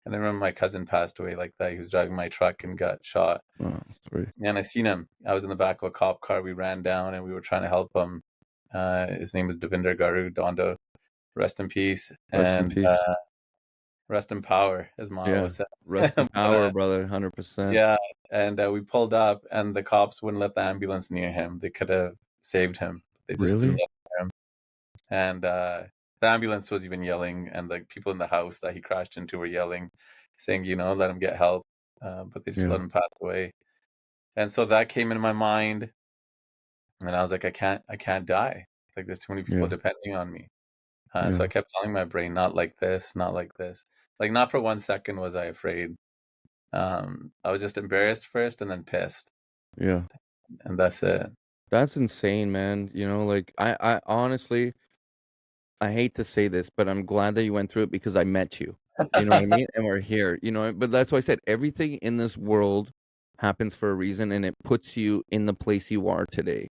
And I remember my cousin passed away like that. He was driving my truck and got shot. Oh, sorry. And I seen him. I was in the back of a cop car. We ran down and we were trying to help him. His name was Devinder Garu Dondo. Rest in peace. Rest in And peace. rest in power, as Ma Yeah. always says. Rest in But, power, brother. 100%. yeah. And we pulled up and the cops wouldn't let the ambulance near him. They could have saved him. They just didn't Really? let him. And the ambulance was even yelling, and like people in the house that he crashed into were yelling, saying, let him get help. But they just Yeah. let him pass away. And so that came into my mind, and I was like, I can't die. Like there's too many people Yeah. depending on me. So I Yeah. kept telling my brain, not like this, not like this. Like, not for 1 second was I afraid. I was just embarrassed first and then pissed, Yeah. and that's it. That's insane, man. Like I honestly, I hate to say this, but I'm glad that you went through it because I met you. You know what I mean? And we're here. But that's why I said everything in this world happens for a reason, and it puts you in the place you are today.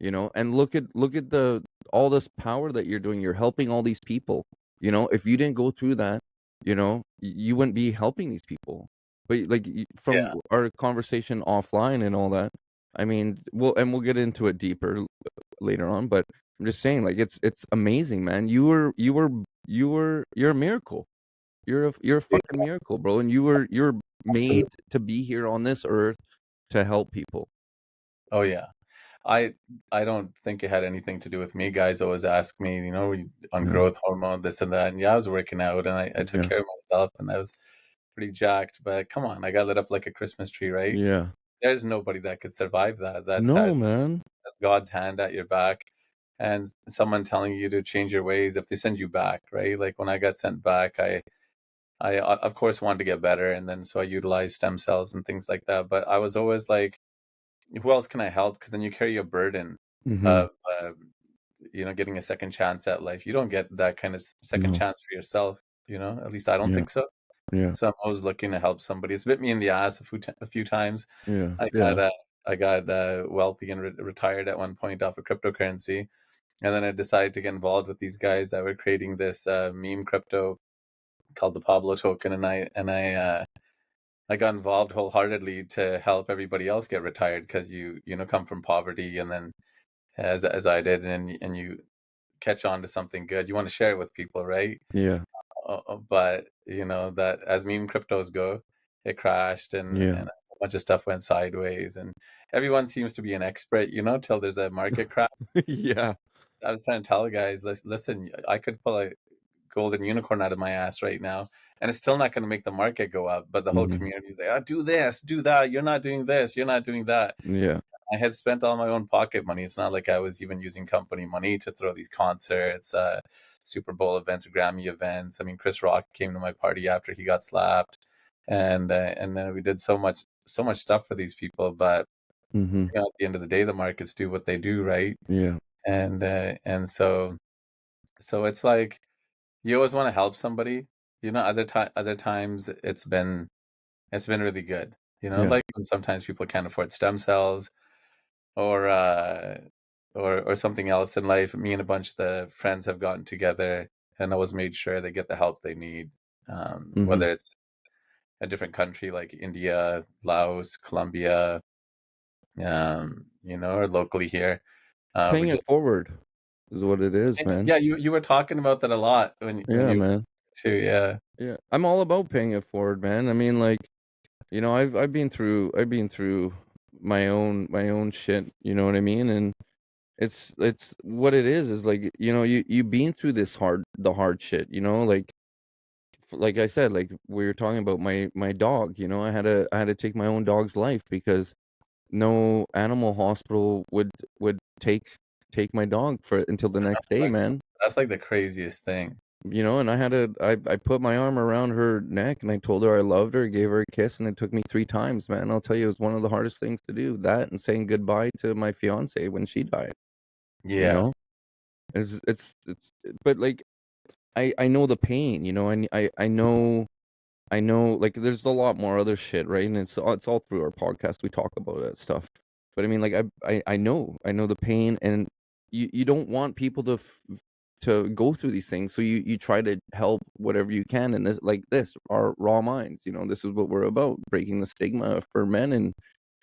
And look at the all this power that you're doing. You're helping all these people. If you didn't go through that, you wouldn't be helping these people. But like from Yeah. our conversation offline and all that, I mean, we'll get into it deeper later on, but I'm just saying, like, it's amazing, man. You're a miracle. You're a Yeah, fucking miracle, bro. And you're made absolutely. to be here on this earth to help people. Oh yeah. I I don't think it had anything to do with me. Guys always ask me, on Yeah, growth hormone, this and that. And yeah, I was working out and I took yeah, care of myself and I was pretty jacked. But come on, I got lit up like a Christmas tree, right? yeah. There's nobody that could survive that. No, man. That's God's hand at your back and someone telling you to change your ways if they send you back, right? Like when I got sent back, I of course wanted to get better, and then so I utilized stem cells and things like that. But I was always like, who else can I help? Because then you carry a burden Mm-hmm. of getting a second chance at life. You don't get that kind of second No. chance for yourself. At least I don't Yeah, think so. yeah, So I'm always looking to help somebody. It's bit me in the ass a few times. yeah, I got yeah. uh, I got wealthy and retired at one point off of cryptocurrency, and then I decided to get involved with these guys that were creating this meme crypto called the Pablo token, and I got involved wholeheartedly to help everybody else get retired because you come from poverty, and then as I did, and you catch on to something good, you want to share it with people, right? Yeah, But that as meme cryptos go, it crashed, yeah. and a bunch of stuff went sideways, and everyone seems to be an expert, till there's a market crash. Yeah. I was trying to tell the guys, listen, I could pull a golden unicorn out of my ass right now, and it's still not going to make the market go up. But the whole Mm-hmm. community is like, oh, do this, do that. You're not doing this. You're not doing that. Yeah. I had spent all my own pocket money. It's not like I was even using company money to throw these concerts, Super Bowl events, Grammy events. I mean, Chris Rock came to my party after he got slapped, and then we did so much stuff for these people. But Mm-hmm. at the end of the day, the markets do what they do, right? Yeah. And so it's like you always want to help somebody. Other times it's been really good. Yeah. Like when sometimes people can't afford stem cells or or something else in life. Me and a bunch of the friends have gotten together and always made sure they get the help they need. Mm-hmm. Whether it's a different country like India, Laos, Colombia, or locally here. We Paying it just forward is what it is, man. yeah, you were talking about that a lot when Yeah, you man. too, yeah. Yeah. I'm all about paying it forward, man. I mean, like, I've been through my own shit, you know what I mean? And it's what it is like, you been through the hard shit, like I said, like we were talking about my dog, I had to take my own dog's life because no animal hospital would take my dog for until the next That's day, like man. that's like the craziest thing. And I put my arm around her neck and I told her I loved her, gave her a kiss, and it took me 3 times, man. I'll tell you, it was one of the hardest things to do. That and saying goodbye to my fiance when she died. You Yeah. know, it's but like I know the pain. I know, like, there's a lot more other shit, right? And it's all through our podcast. We talk about that stuff. But I mean, like, I know the pain, and you don't want people to go through these things. So you try to help whatever you can. And this, our raw minds. This is what we're about: breaking the stigma for men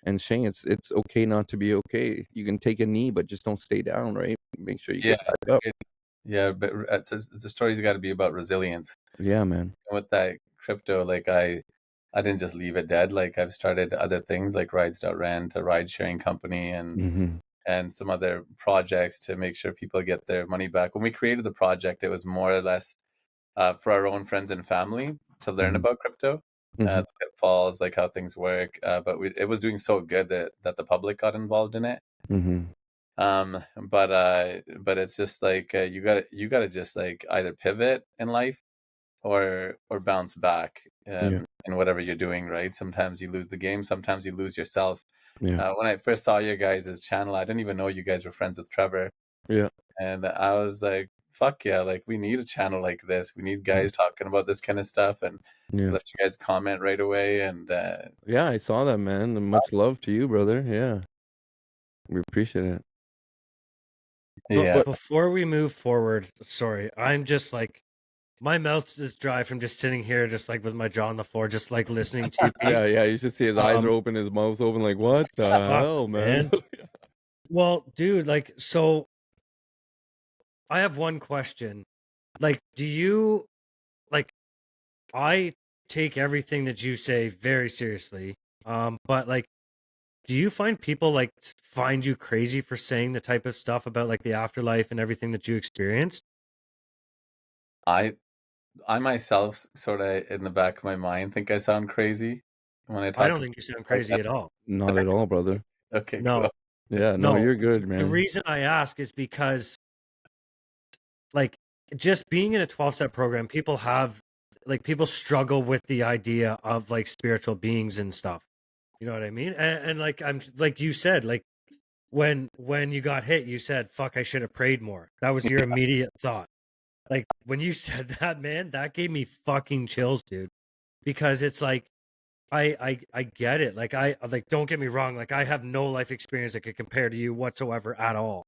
and saying it's okay not to be okay. You can take a knee, but just don't stay down, right? Make sure you Yeah. get back up. Yeah, but the story's got to be about resilience. Yeah, man. With that crypto, like I didn't just leave it dead. Like I've started other things like Rides.rent, a ride sharing company, Hmm. and some other projects to make sure people get their money back. When we created the project, it was more or less for our own friends and family to learn Hmm. about crypto, Hmm. the pitfalls, like how things work. But it was doing so good that the public got involved in it. Hmm. But it's just like you gotta just like either pivot in life or bounce back Yeah. in whatever you're doing, right? Sometimes you lose the game, sometimes you lose yourself. Yeah. When I first saw your guys' channel, I didn't even know you guys were friends with Trevor. Yeah. And I was like, fuck yeah, like we need a channel like this. We need guys talking about this kind of stuff and Yeah. let you guys comment right away. And Yeah, I saw that, man. And much love to you, brother. Yeah. We appreciate it. But yeah, before we move forward, sorry, I'm just like, my mouth is dry from just sitting here, just like with my jaw on the floor, just like listening to you, Pete. Yeah, yeah. You should see his eyes are open, his mouth's open, like, what the Fuck, hell, man? Well, dude, like, so I have one question. Like, do you, like, I take everything that you say very seriously. But like, do you find people like find you crazy for saying the type of stuff about like the afterlife and everything that you experienced? I myself sort of in the back of my mind think I sound crazy when I I talk don't about think you sound like crazy that. at all. Not at all, brother. Okay, No, cool. Yeah, no, no. you're good, The man. reason I ask is because like just being in a 12-step program, people have like people struggle with the idea of like spiritual beings and stuff. You know what I mean? And like I'm like you said, like when you got hit, you said, "Fuck, I should have prayed more." That was your immediate thought. Like when you said that, man, that gave me fucking chills, dude. Because it's like I get it. Like I like don't get me wrong, like I have no life experience that could compare to you whatsoever at all.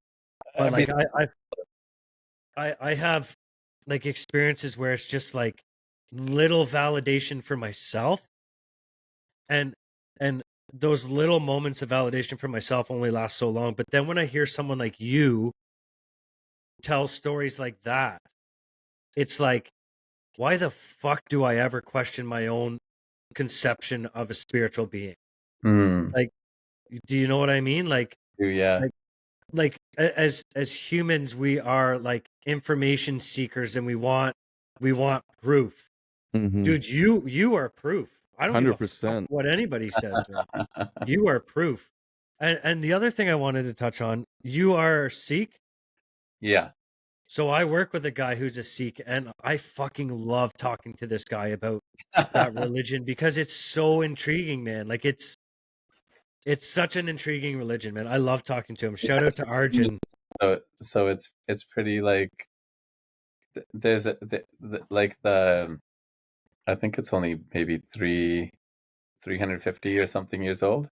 But like Everything. I have like experiences where it's just like little validation for myself and and those little moments of validation for myself only last so long. But then when I hear someone like you tell stories like that, it's like, why the fuck do I ever question my own conception of a spiritual being? Hmm. Like, do you know what I mean? Yeah. Like, as humans, we are like information seekers, and we want proof, Mm-hmm. dude. You are proof. I don't give a fuck 100%. what anybody says, man. You are proof. And the other thing I wanted to touch on, you are Sikh. Yeah. So I work with a guy who's a Sikh, and I fucking love talking to this guy about that religion because it's so intriguing, man. Like it's such an intriguing religion, man. I love talking to him. Shout out to Arjun. So it's pretty like there's like the I think it's only maybe 350 or something years old.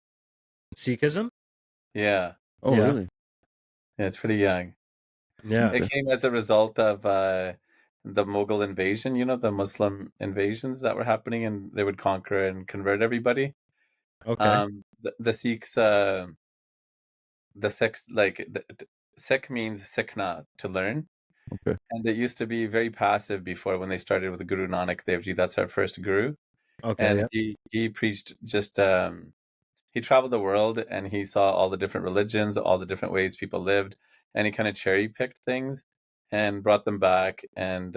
Sikhism? Yeah. Oh, Yeah. really? Yeah, it's pretty young. Yeah. It came as a result of the Mughal invasion, you know, the Muslim invasions that were happening, and they would conquer and convert everybody. Okay. The Sikhs, the Sikhs, Sikh means sikhna, to learn. Okay. And it used to be very passive before when they started with Guru Nanak Dev Ji. That's our first guru. Okay. And Yeah. he preached just he traveled the world and he saw all the different religions, all the different ways people lived, and he kind of cherry picked things and brought them back and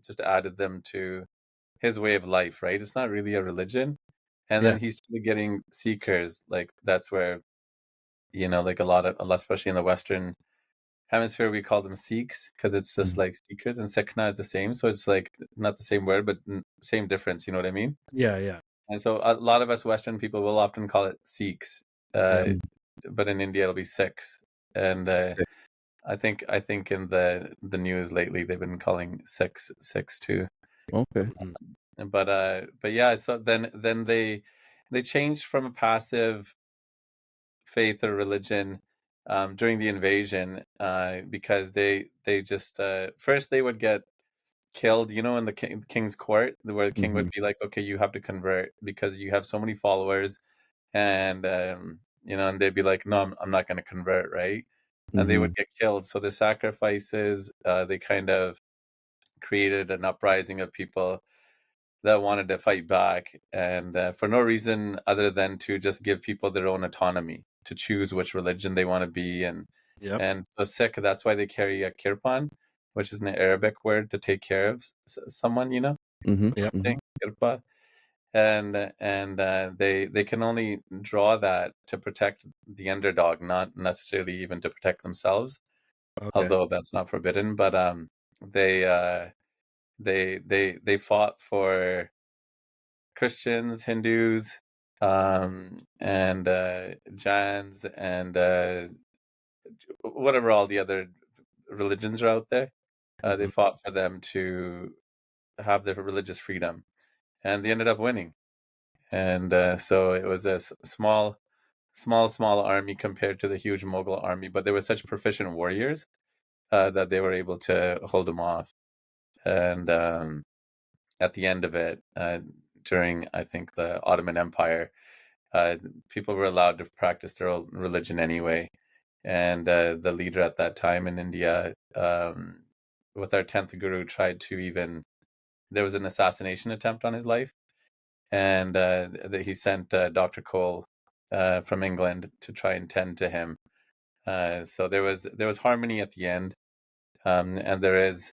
just added them to his way of life. Right? It's not really a religion. And Yeah. then he started getting seekers. Like that's where you know, like a lot, especially in the Western hemisphere, we call them Sikhs because it's just like seekers, and Sikhna is the same. So it's like not the same word, but same difference. You know what I mean? Yeah. Yeah. And so a lot of us Western people will often call it Sikhs, Yeah. but in India it'll be Sikhs. And I think in the news lately they've been calling Sikhs too. Okay. But yeah, so then they changed from a passive faith or religion during the invasion because they just first they would get killed, you know, in the king's court, where the king would be like, okay, you have to convert because you have so many followers, and you know, and they'd be like, no, I'm not going to convert, right? And they would get killed. So the sacrifices, they kind of created an uprising of people that wanted to fight back, and for no reason other than to just give people their own autonomy to choose which religion they want to be. Yep. And so Sikh, that's why they carry a kirpan, which is an Arabic word to take care of someone, you know, Yep. thing, kirpa. and they can only draw that to protect the underdog, not necessarily even to protect themselves, Okay. although that's not forbidden. But they they fought for Christians, Hindus, and Jains, and whatever all the other religions are out there. They Mhm. fought for them to have their religious freedom, and they ended up winning. And so it was a small army compared to the huge Mughal army, but they were such proficient warriors that they were able to hold them off. And at the end of it, during I think the Ottoman Empire, uh, people were allowed to practice their own religion anyway. And the leader at that time in India, with our 10th Guru, tried to even, there was an assassination attempt on his life. And he sent Dr. Cole from England to try and tend to him. So there was harmony at the end, and there is,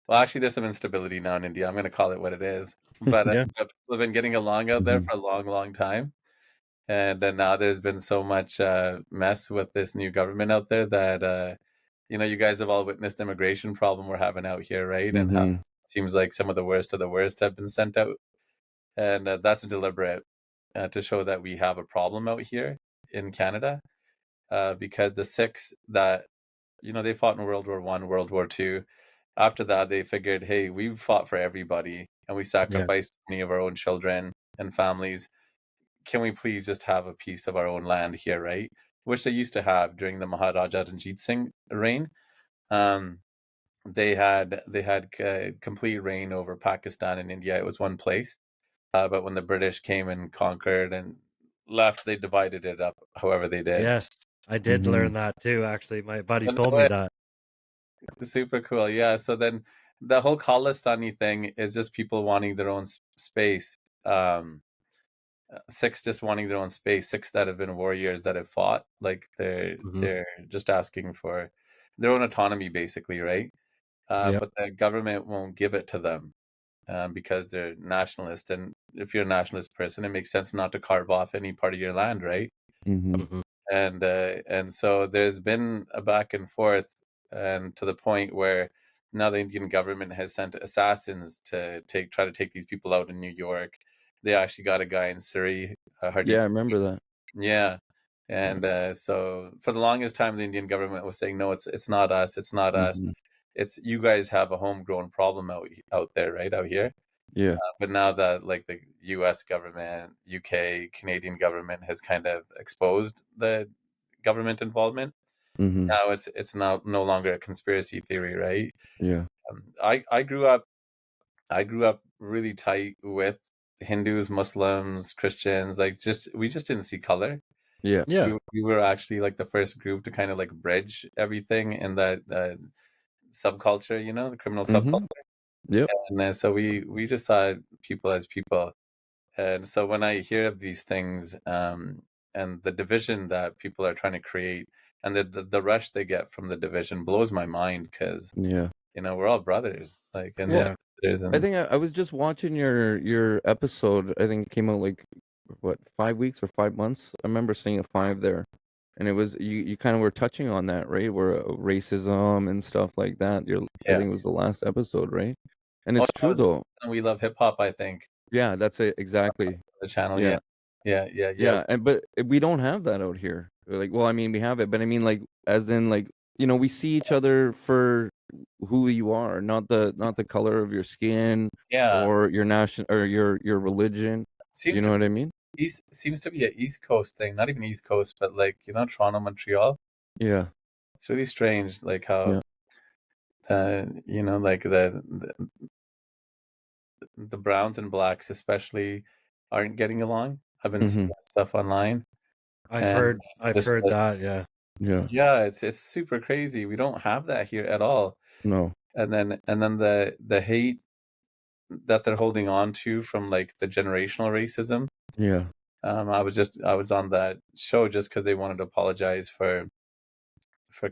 well, actually, there's some instability now in India. I'm going to call it what it is. But Yeah. people have been getting along out there Mhm. for a long, long time. And then now there's been so much mess with this new government out there that, you guys have all witnessed the immigration problem we're having out here, right? And how it Mhm. seems like some of the worst of the worst have been sent out. And that's deliberate to show that we have a problem out here in Canada, because the Sikhs that, they fought in World War I, World War II. After that, they figured, hey, we've fought for everybody and we Yeah. sacrificed many of our own children and families. Can we please just have a piece of our own land here, right? Which they used to have during the Maharaja Ranjit Singh reign. Um, they had complete reign over Pakistan and India. It was one place. But when the British came and conquered and left, they divided it up however they did. Yes, I did Mhm. learn that too. Actually, my buddy And told me that. super cool. Yeah. So then the whole Khalistani thing is just people wanting their own space. Six just wanting their own space. Six that have been warriors that have fought. Like they're Hmm. they're just asking for their own autonomy, basically, right? Yep. But the government won't give it to them because they're nationalist. And if you're a nationalist person, it makes sense not to carve off any part of your land, right? Mhm. Hmm. And so there's been a back and forth, and to the point where now the Indian government has sent assassins to try to take these people out in New York. They actually got a guy in Surrey, Yeah, Hardeep. I remember that. Yeah. Yeah. And so for the longest time, the Indian government was saying, no, it's not us, it's not us. Mhm. It's you guys have a homegrown problem out there, right out here. Yeah. But now that like the U.S. government, UK, Canadian government has kind of exposed the government involvement, Mhm. now it's now no longer a conspiracy theory, right? Yeah. I grew up really tight with Hindus, Muslims, Christians. Like we just didn't see color. Yeah. Yeah. We were actually like the first group to kind of like bridge everything in that subculture, the criminal subculture. Mhm. Yep. And so we just saw people as people. And so when I hear of these things, and the division that people are trying to create, and the rush they get from the division blows my mind, because Yeah. we're all brothers, like, and Well, Yeah. there's I and think I was just watching your episode. I think it came out like what, 5 weeks or 5 months. I remember seeing a five there, and it was you kind of were touching on that, right? Where racism and stuff like that. I yeah. think it was the last episode, right? And Oh, it's that true was though. We Love Hip Hop, I think, Yeah, that's it exactly. the channel. Yeah, Yeah. yeah, yeah, yeah. Yeah, and but we don't have that out here. Like, well, I mean, we have it, but I mean, like, as in, like, we see each other for who you are, not the color of your skin Yeah. or your nation or your religion. Seems You to know be what I mean? seems to be a East Coast thing, not even East Coast, but like Toronto, Montreal. Yeah, It's really strange, like how yeah. like the browns and blacks especially aren't getting along. I've been seeing Mhm. that stuff online, I've and heard. I've just heard that. Yeah. Yeah. yeah, it's super crazy. We don't have that here at all. No. And then the hate that they're holding on to from like the generational racism. Yeah. I was on that show just because they wanted to apologize for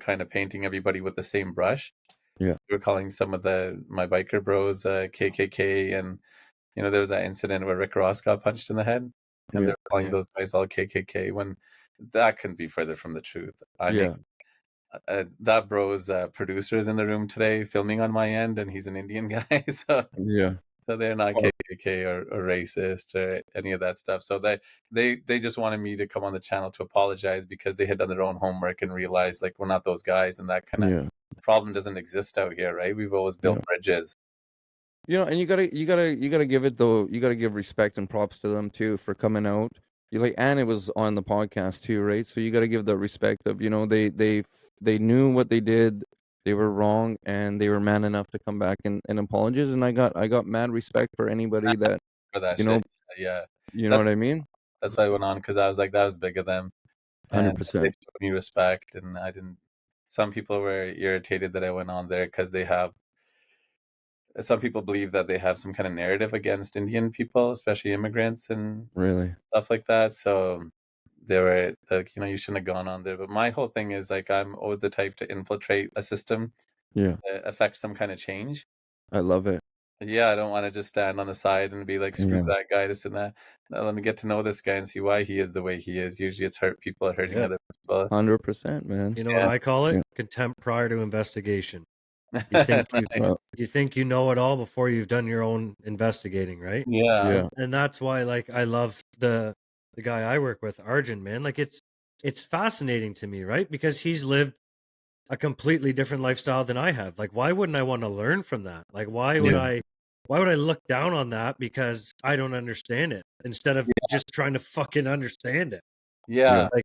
kind of painting everybody with the same brush. Yeah. They were calling some of my biker bros KKK, and there was that incident where Rick Ross got punched in the head, and Yeah. they're calling those guys all KKK when that couldn't be further from the truth. I Yeah. mean, that bro's producer is in the room today filming on my end, and he's an Indian guy, Yeah. so they're not Oh, KKK or racist or any of that stuff. So they just wanted me to come on the channel to apologize because they had done their own homework and realized like we're not those guys, and that kind of yeah. problem doesn't exist out here, right? We've always built Yeah. bridges. And you gotta give it though. You gotta give respect and props to them too for coming out. You like, and it was on the podcast too, right? So you gotta give the respect of they knew what they did. They were wrong, and they were man enough to come back and apologize. And I got mad respect for anybody that For that you know shit. Yeah, you know that's what I mean. that's why I went on, because I was like, that was big of them, and they 100%. showed me respect, and I didn't. Some people were irritated that I went on there because some people believe that they have some kind of narrative against Indian people, especially immigrants and Really. stuff like that. So they were like, you shouldn't have gone on there. But my whole thing is like, I'm always the type to infiltrate a system, Yeah. affect some kind of change. I love it. Yeah, I don't want to just stand on the side and be like, screw Yeah. that guy, this and that. No, let me get to know this guy and see why he is the way he is. Usually it's hurt people hurting Yeah. other people. 100%, man. You know what Yeah. I call it? Yeah. Contempt prior to investigation. You think Well, you think you know it all before you've done your own investigating, right? Yeah. yeah. And that's why like I love the guy I work with, Arjun, man. Like it's fascinating to me, right? Because he's lived a completely different lifestyle than I have. Like why wouldn't I want to learn from that? Like why would Yeah. I look down on that because I don't understand it instead of just trying to fucking understand it? Yeah. Like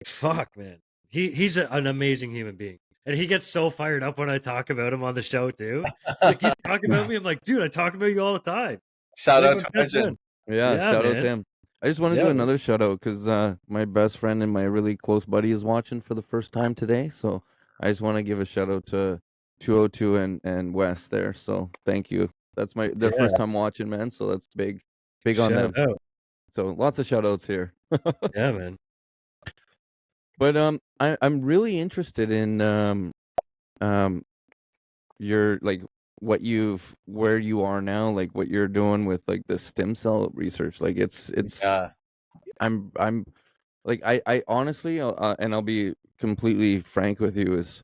fuck, man. He's an amazing human being. And he gets so fired up when I talk about him on the show too. Like you talk about me, I'm like, dude, I talk about you all the time. Shout Like out my to best Arjun. friend. Yeah, Yeah, shout out to man. him. I just want to Yeah, do man. another shout out because my best friend and my really close buddy is watching for the first time today. So I just want to give a shout out to 202 and Wes there. So thank you. That's their Yeah. first time watching, man. So that's big on Shout them. out. So lots of shout outs here. Yeah, man. But I'm really interested in um your like where you are now, like what you're doing with like the stem cell research. Like it's Yeah. I'm like I honestly and I'll be completely frank with you is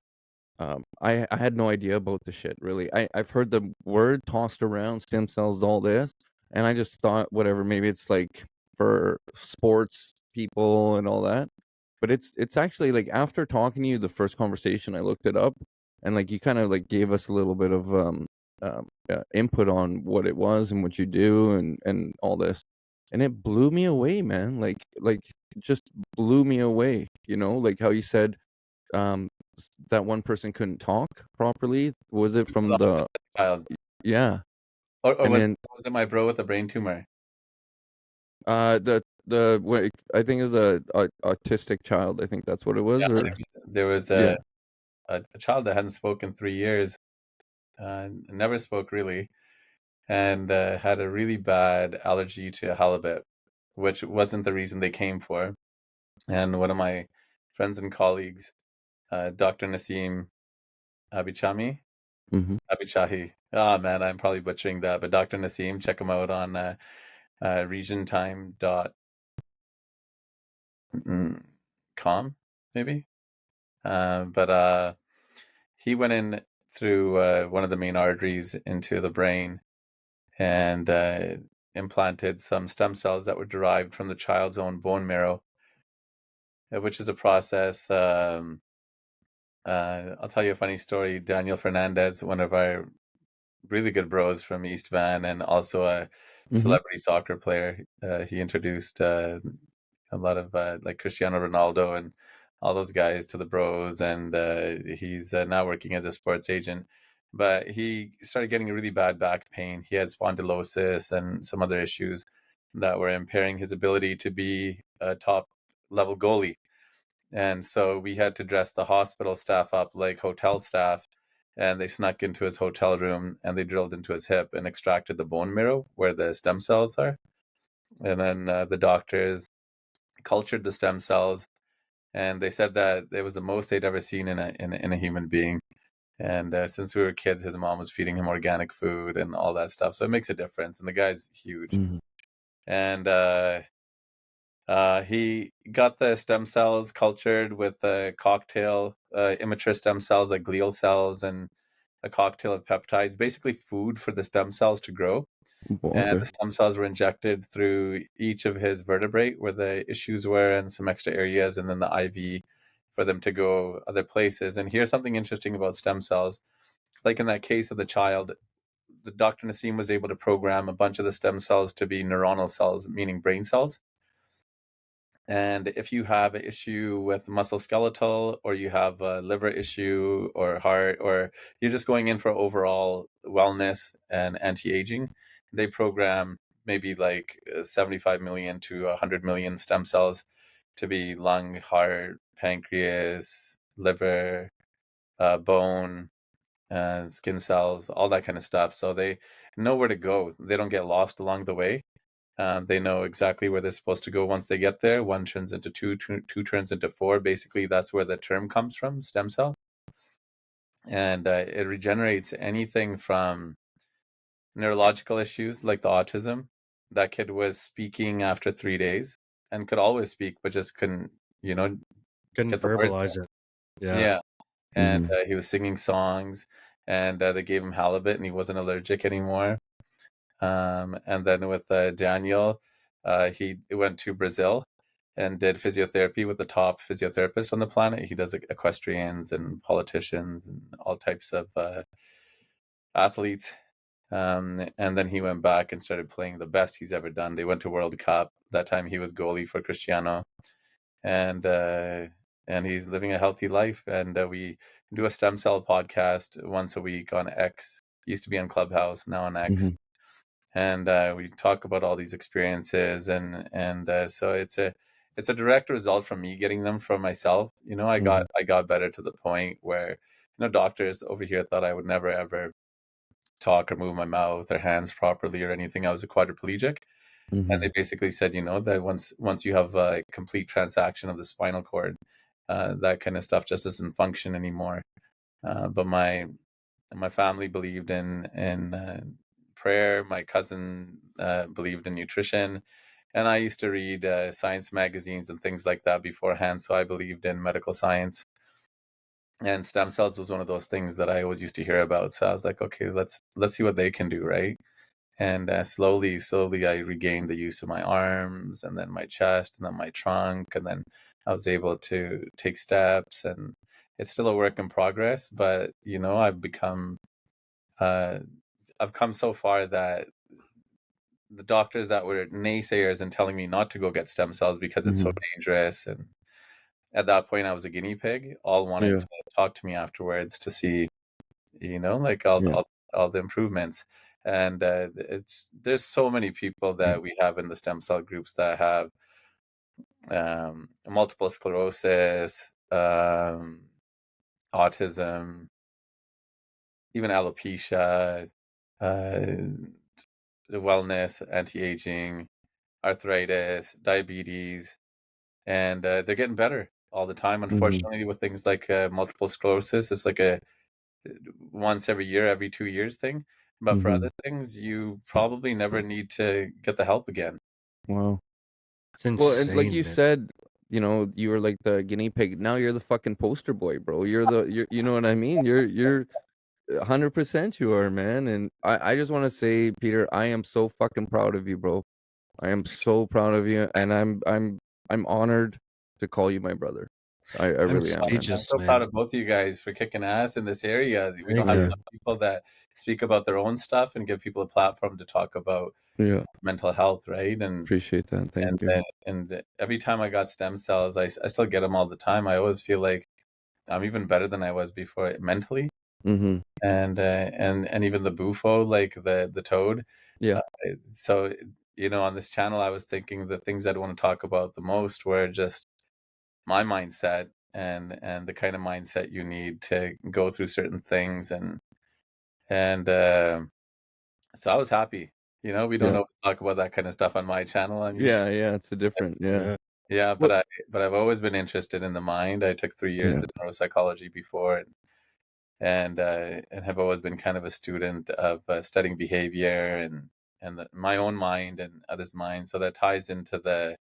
I had no idea about the shit really. I've heard the word tossed around, stem cells, all this, and I just thought whatever, maybe it's like for sports people and all that. But it's actually like after talking to you the first conversation, I looked it up, and like you kind of like gave us a little bit of input on what it was and what you do and all this, and it blew me away, man. Like it just blew me away. Like how you said um that one person couldn't talk properly. Was it from the Child. yeah? Or And was then it my bro with a brain tumor? I think of the autistic child. I think that's what it was. Yeah, Or there was yeah. a child that hadn't spoken 3 years, never spoke really, and had a really bad allergy to halibut, which wasn't the reason they came for. And one of my friends and colleagues, Dr. Naseem Abichami, Mm-hmm. Abichahi. Oh man, I'm probably butchering that, but Dr. Naseem, check him out on regiontime.com, maybe. But he went in through one of the main arteries into the brain and implanted some stem cells that were derived from the child's own bone marrow, which is a process. I'll tell you a funny story. Daniel Fernandez, one of our really good bros from East Van and also a Mm-hmm. celebrity soccer player, he introduced a lot of like Cristiano Ronaldo and all those guys to the bros, and he's now working as a sports agent. But he started getting a really bad back pain. He had spondylosis and some other issues that were impairing his ability to be a top level goalie. And so we had to dress the hospital staff up like hotel staff, and they snuck into his hotel room and they drilled into his hip and extracted the bone marrow where the stem cells are. And then the doctors cultured the stem cells, and they said that it was the most they'd ever seen in a human being. And since we were kids, his mom was feeding him organic food and all that stuff. So it makes a difference. And the guy's huge. Mm-hmm. And he got the stem cells cultured with a cocktail, immature stem cells like glial cells, and a cocktail of peptides, basically food for the stem cells to grow. And Okay. the stem cells were injected through each of his vertebrae where the issues were, and some extra areas, and then the IV for them to go other places. And here's something interesting about stem cells. Like in that case of the child, the Dr. Nassim was able to program a bunch of the stem cells to be neuronal cells, meaning brain cells. And if you have an issue with musculoskeletal, or you have a liver issue or heart, or you're just going in for overall wellness and anti-aging, they program maybe like 75 million to 100 million stem cells to be lung, heart, pancreas, liver, bone, skin cells, all that kind of stuff. So they know where to go. They don't get lost along the way. They know exactly where they're supposed to go once they get there. One turns into two, two turns into four. Basically, that's where the term comes from, stem cell. And it regenerates anything from neurological issues like the autism. That kid was speaking after 3 days and could always speak, but just couldn't, Couldn't get the words verbalize out. it. Yeah. Yeah. And Mm-hmm. he was singing songs, and they gave him halibut, and he wasn't allergic anymore. And then with Daniel, he went to Brazil and did physiotherapy with the top physiotherapist on the planet. He does equestrians and politicians and all types of athletes. And then he went back and started playing the best he's ever done. They went to World Cup. That time he was goalie for Cristiano, and he's living a healthy life. And we do a stem cell podcast once a week on X. Used to be on Clubhouse, now on X. Mm-hmm. And we talk about all these experiences, and so it's a direct result from me getting them from myself. I got better to the point where doctors over here thought I would never ever talk or move my mouth or hands properly or anything. I was a quadriplegic, and Mm-hmm. they basically said, that once you have a complete transaction of the spinal cord, that kind of stuff just doesn't function anymore. But my family believed in prayer. My cousin believed in nutrition, and I used to read science magazines and things like that beforehand. So I believed in medical science, and stem cells was one of those things that I always used to hear about. So I was like, okay, let's see what they can do, right? And slowly, I regained the use of my arms, and then my chest, and then my trunk, and then I was able to take steps. And it's still a work in progress, but I've come so far that the doctors that were naysayers and telling me not to go get stem cells because it's so Mm-hmm. dangerous, and at that point I was a guinea pig, all wanted Yeah. to talk to me afterwards to see, like all, Yeah. all the improvements. And there's so many people that we have in the stem cell groups that have multiple sclerosis, autism, even alopecia, wellness, anti-aging, arthritis, diabetes, and they're getting better all the time. Mm-hmm. Unfortunately, with things like multiple sclerosis, it's like a once every year, every 2 years thing. But for Mm-hmm. other things, you probably never need to get the help again. Wow. It's Well, and like insane, you man. said, you were like the guinea pig. Now you're the fucking poster boy, bro. You know what I mean? You're 100% you are, man. And I just want to say, Peter, I am so fucking proud of you, bro. I am so proud of you, and I'm honored to call you my brother. I I'm really am, man. I'm speechless, so proud man. of both of you guys for kicking ass in this area. We don't Thank have Yeah. you. enough people that speak about their own stuff and give people a platform to talk about Yeah. mental health, right? And Appreciate that. Thank and you. and every time I got stem cells, I still get them all the time. I always feel like I'm even better than I was before mentally. Mm-hmm. And even the bufo, like the toad. Yeah. Uh, so on this channel, I was thinking the things I'd want to talk about the most were just my mindset, and the kind of mindset you need to go through certain things. And so I was happy. We don't Yeah. know to talk about that kind of stuff on my channel. I'm usually, Yeah. Yeah. It's a different. Yeah. Yeah. yeah, Well. but I've always been interested in the mind. I took 3 years Yeah. of neuropsychology before, and have always been kind of a student of studying behavior and my own mind and others' minds. So that ties into the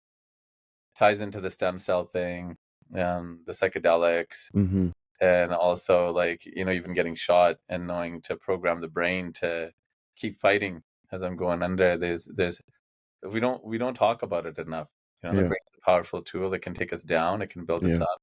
stem cell thing, the psychedelics, Mm-hmm. and also like even getting shot and knowing to program the brain to keep fighting as I'm going under. There's we don't talk about it enough. The Yeah. brain's a powerful tool. It can take us down. It can build us Yeah. up,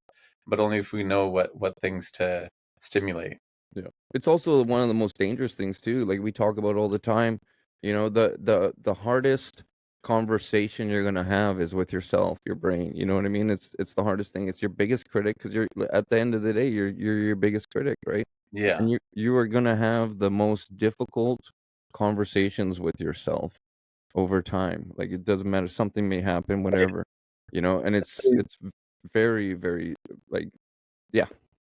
but only if we know what things to stimulate. Yeah. It's also one of the most dangerous things too. Like we talk about all the time. The hardest conversation you're gonna have is with yourself, your brain. You know what I mean? It's the hardest thing. It's your biggest critic because you're at the end of the day, you're your biggest critic, right? Yeah, And you are gonna have the most difficult conversations with yourself over time. Like it doesn't matter. Something may happen, whatever. And it's very, very like yeah,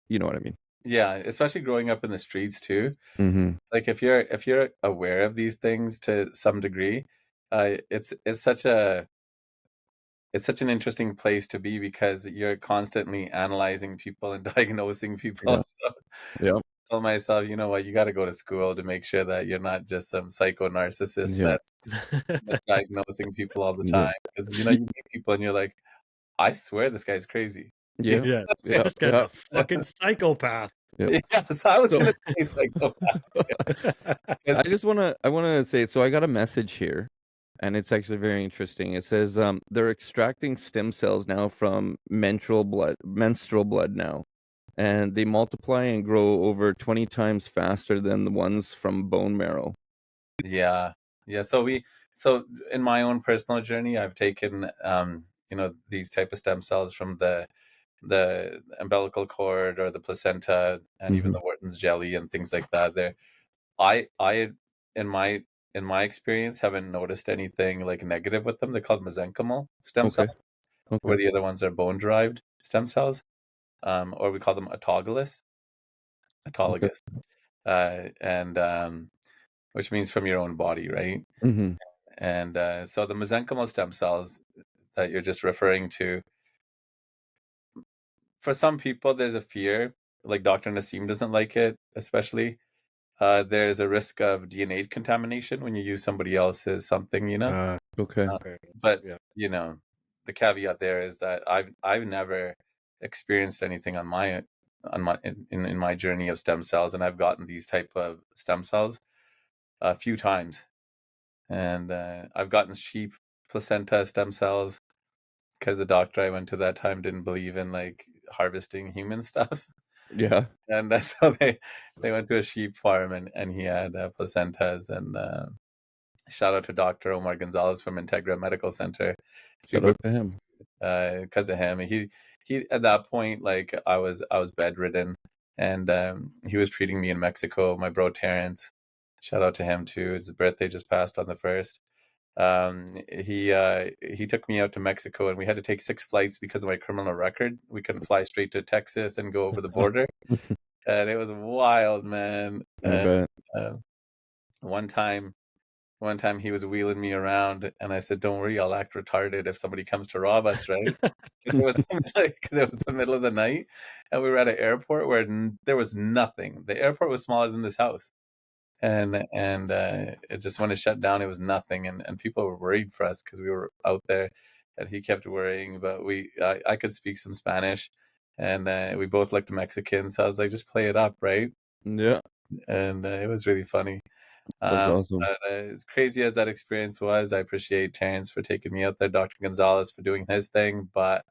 you know what I mean. yeah, especially growing up in the streets too. Mm-hmm. Like if you're aware of these things to some degree, it's such an interesting place to be because you're constantly analyzing people and diagnosing people. Yeah. So, Yeah. so I told myself, you know what, you got to go to school to make sure that you're not just some psycho narcissist Yeah. that's diagnosing people all the Yeah. time. Because you meet people and you're like, I swear this guy's crazy. Yeah. Yeah, Yeah. this guy's Yeah. a fucking psychopath. Yeah. Yes, I was So gonna say psychopath. I wanna say, so I got a message here, and it's actually very interesting. It says they're extracting stem cells now from menstrual blood now, and they multiply and grow over 20 times faster than the ones from bone marrow. Yeah, yeah. So in my own personal journey, I've taken these type of stem cells from the umbilical cord or the placenta and even Mm-hmm. the Wharton's jelly and things like that. I in my experience haven't noticed anything like negative with them. They're called mesenchymal stem Okay. cells, Okay. where the other ones are bone derived stem cells, or we call them Okay. autologous, and which means from your own body, right? Mm-hmm. And so the mesenchymal stem cells that you're just referring to, for some people, there's a fear. Like Dr. Nassim doesn't like it, especially. There's a risk of DNA contamination when you use somebody else's something. Okay. Uh, Okay. but Yeah. the caveat there is that I've never experienced anything in my journey of stem cells, and I've gotten these type of stem cells a few times, and I've gotten sheep placenta stem cells because the doctor I went to that time didn't believe in like harvesting human stuff. Yeah. And so they went to a sheep farm and he had placentas. And shout out to Dr. Omar Gonzalez from Integra Medical Center. Shout Super out to him. because of him. He at that point, like I was bedridden, and he was treating me in Mexico. My bro Terrence, shout out to him too. His birthday just passed on the 1st. He took me out to Mexico, and we had to take 6 flights because of my criminal record. We couldn't fly straight to Texas and go over the border, and it was wild, man. I And bet. uh, one time, one time he was wheeling me around, and I said, "Don't worry, I'll act retarded if somebody comes to rob us, right?" Because it was the middle of the night, and we were at an airport where there was nothing. The airport was smaller than this house, and it just when it shut down, it was nothing, and people were worried for us because we were out there, and he kept worrying. But I could speak some Spanish, and we both looked Mexican, so I was like, "Just play it up, right?" Yeah. And it was really funny. That's awesome. But as crazy as that experience was, I appreciate Terrence for taking me out there, Dr. Gonzalez for doing his thing, but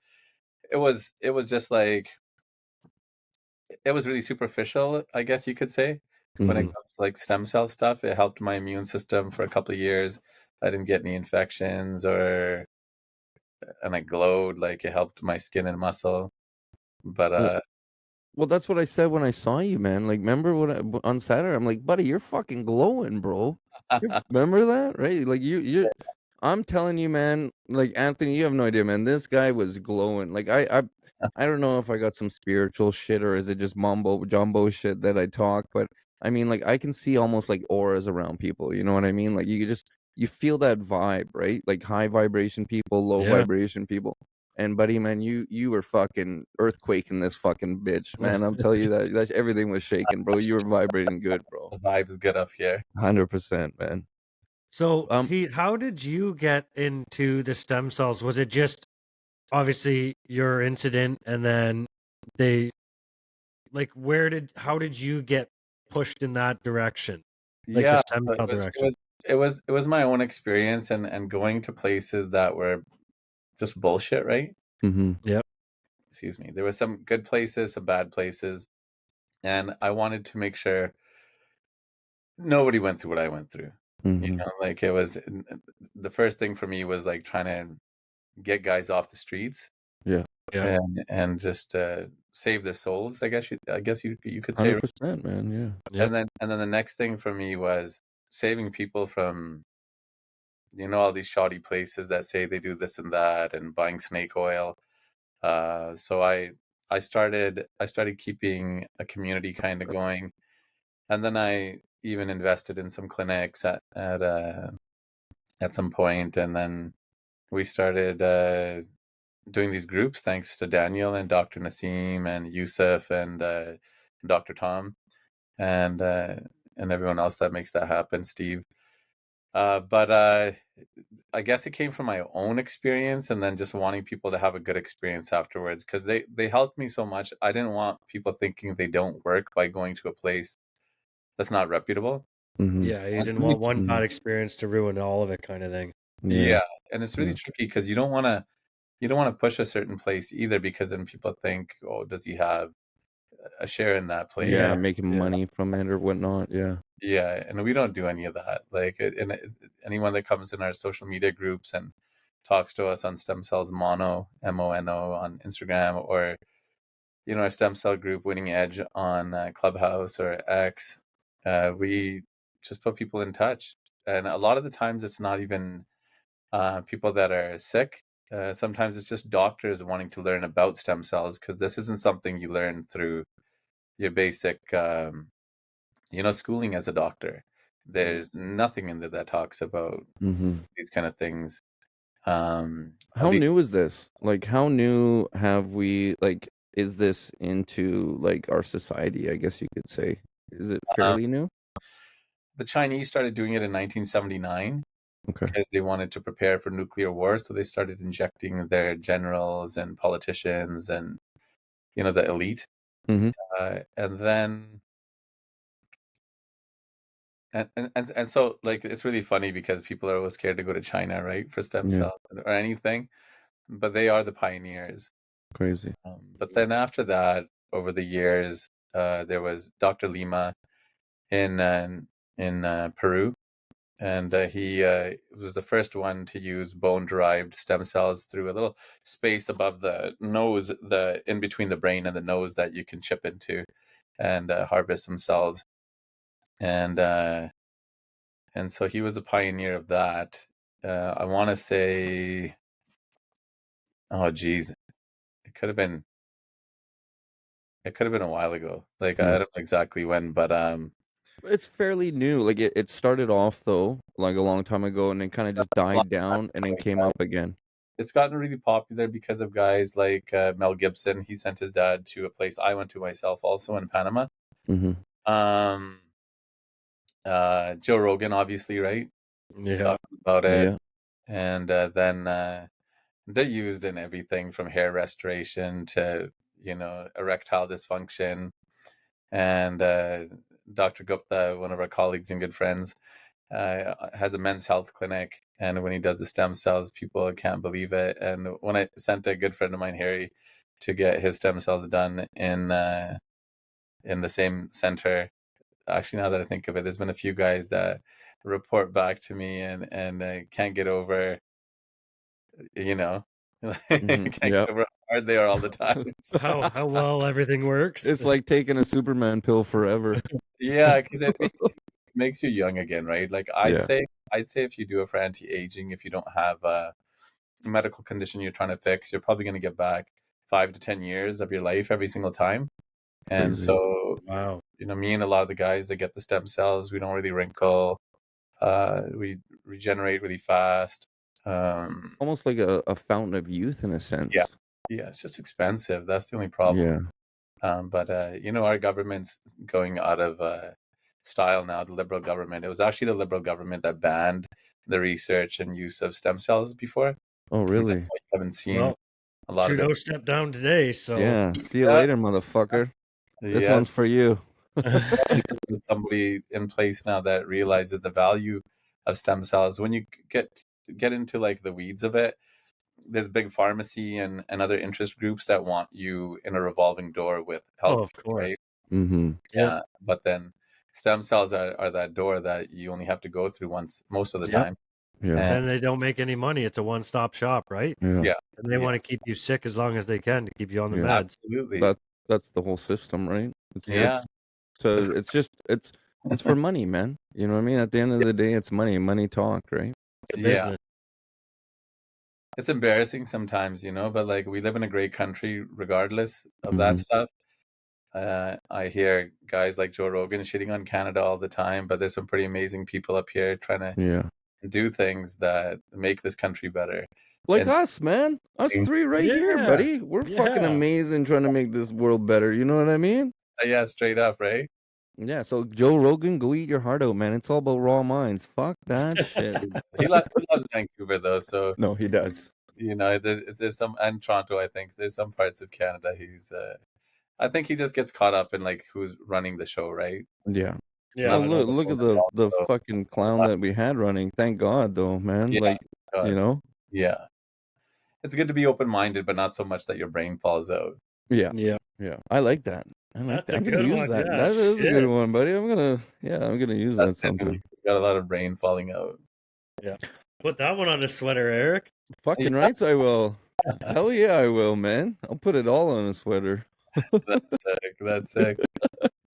it was just like it was really superficial, I guess you could say, when it Mm-hmm. comes to like stem cell stuff. It helped my immune system for a couple of years. I didn't get any infections and I glowed, like it helped my skin and muscle. But Well, well, that's what I said when I saw you, man. Like, remember on Saturday? I'm like, buddy, you're fucking glowing, bro. Remember that, right? Like, I'm telling you, man. Like, Anthony, you have no idea, man. This guy was glowing. Like, I don't know if I got some spiritual shit or is it just mumbo jumbo shit that I talk, but I mean, like, I can see almost like auras around people. You know what I mean? Like, you feel that vibe, right? Like high vibration people, low Yeah. vibration people. And buddy, man, you were fucking earthquaking this fucking bitch, man. I'm telling you that everything was shaking, bro. You were vibrating good, bro. The vibe is good up here. 100%, man. So, Pete, how did you get into the stem cells? Was it just obviously your incident, and then they like how did you get pushed in that direction? Like the Yeah, stem so cell direction? it was my own experience and going to places that were just bullshit, right? Mm-hmm. Yep. Excuse me. There were some good places, some bad places, and I wanted to make sure nobody went through what I went through. You know, like it was the first thing for me was like trying to get guys off the streets. Yeah. And just save their souls. I guess you could say. 100%, man. Yeah. Yep. And then the next thing for me was saving people from, you know, all these shoddy places that say they do this and that and buying snake oil. So I started keeping a community kind of going, and then I even invested in some clinics at some point, and then we started doing these groups thanks to Daniel and Dr. Nassim and Yusuf and Dr. Tom and everyone else that makes that happen, Steve. But I guess it came from my own experience and then just wanting people to have a good experience afterwards, because they helped me so much. I didn't want people thinking they don't work by going to a place that's not reputable. Yeah, you That's didn't really want one bad experience to ruin all of it, kind of thing. yeah, and it's really tricky because you don't want to push a certain place either, because then people think, oh, does he have a share in that place? Yeah, making money from it or whatnot. Yeah. Yeah, and we don't do any of that. Like, anyone that comes in our social media groups and talks to us on Stem Cells Mono, MONO on Instagram, or, you know, our stem cell group Winning Edge on Clubhouse or X, we just put people in touch. And a lot of the times it's not even people that are sick. Sometimes it's just doctors wanting to learn about stem cells, because this isn't something you learn through your basic you know, schooling as a doctor. There's nothing in there that talks about these kind of things. How new is this? Like, how new have we, like, is this into, like, our society, I guess you could say? Is it fairly new? The Chinese started doing it in 1979 Okay. because they wanted to prepare for nuclear war. So they started injecting their generals and politicians and, you know, the elite. And then and so, like, it's really funny because people are always scared to go to China, right, for stem cells or anything, but they are the pioneers. Crazy. But then after that, over the years, there was Dr. Lima in Peru, and he was the first one to use bone-derived stem cells through a little space above the nose, the in between the brain and the nose, that you can chip into and harvest some cells. And so he was the pioneer of that. I want to say, oh geez, it could have been a while ago. Like, I don't know exactly when, but it's fairly new. Like, it started off though, like a long time ago, and then kind of just died down and then came up again. It's gotten really popular because of guys like Mel Gibson. He sent his dad to a place I went to myself, also in Panama. Joe Rogan, obviously, right? Yeah. Talking about it. And then they're used in everything from hair restoration to, you know, erectile dysfunction. And Dr. Gupta, one of our colleagues and good friends, has a men's health clinic. And when he does the stem cells, people can't believe it. And when I sent a good friend of mine, Harry, to get his stem cells done in the same center, actually, now that I think of it, there's been a few guys that report back to me and can't get over, you know, can't get over how hard they are all the time. So, how well everything works. It's like taking a Superman pill forever. yeah, because it makes you young again, right? Like, I'd say if you do it for anti-aging, if you don't have a medical condition you're trying to fix, you're probably going to get back 5 to 10 years of your life every single time. And Crazy. so, Wow. you know, me and a lot of the guys that get the stem cells, we don't really wrinkle. We regenerate really fast. Almost like a fountain of youth in a Yeah, sense. yeah, it's just expensive. That's the only problem. Yeah. But our government's going out of style now. The Liberal government. It was actually the Liberal government that banned the research and use of stem cells before. Oh, And that's really? why you haven't seen Well, a lot of it. Trudeau stepped down today, so Yeah. See you Yeah, later, motherfucker. This yeah. one's for you. There's somebody in place now that realizes the value of stem cells. When you get into like the weeds of it, there's big pharmacy and other interest groups that want you in a revolving door with oh, health, of course. right? Mm-hmm. Yep. Yeah, but then stem cells are that door that you only have to go through once most of the Yep. time. Yeah. And And they don't make any money. It's a one-stop shop, right? Yeah. yeah, And they yeah, want to keep you sick as long as they can to keep you on the Yeah. meds. absolutely. That's the whole system, right? Yeah, It's just it's for money, man. You know what I mean? At the end of the day, it's money. Money talk, right? It's a yeah. business. It's embarrassing sometimes, but like we live in a great country regardless of that Mhm. stuff. I hear guys like Joe Rogan shitting on Canada all the time, but there's some pretty amazing people up here trying to Yeah. do things that make this country better. Like And us, man. Us seeing- three right here, Yeah. buddy. We're fucking Yeah. amazing trying to make this world better. You know what I mean? yeah, straight up, right? Yeah, so Joe Rogan, go eat your heart out, man. It's all about raw minds. Fuck that shit. He loves Vancouver though, so No, he does. there's some, and Toronto. I think there's some parts of Canada I think he just gets caught up in like who's running the show, right? Yeah. Yeah. Well, Not look at the also- fucking clown that we had running. Thank God, though, man. Yeah, Like, God, you know? yeah. It's good to be open-minded, but not so much that your brain falls out. Yeah. Yeah. Yeah. I like that. I like That's that. a I'm gonna good use one. that. Yeah. That is a good Shit. one, buddy. I'm gonna use That's that sometime. definitely got a lot of brain falling out. Yeah. Put that one on a sweater, Eric. Fucking Yeah. rights, I will. Hell yeah, I will, man. I'll put it all on a sweater. That's sick. That's sick.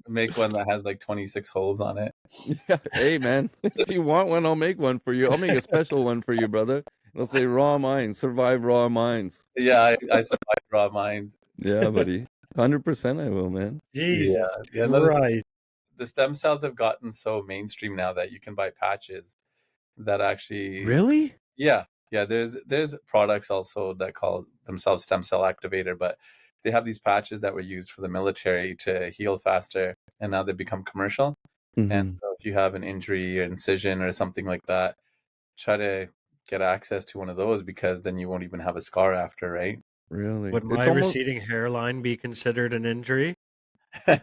Make one that has like 26 holes on it. Yeah. Hey, man. If you want one, I'll make one for you. I'll make a special one for you, brother. It'll say raw minds, survive raw minds. Yeah, I survived raw minds. Yeah, buddy. 100% I will, man. Jesus Yeah, no, Christ. the stem cells have gotten so mainstream now that you can buy patches that actually Really? Yeah, there's products also that call themselves stem cell activator, but they have these patches that were used for the military to heal faster, and now they become commercial. And Mhm. so if you have an injury or incision or something like that, try to get access to one of those because then you won't even have a scar after, right? Really? Would my receding hairline be considered an injury? they,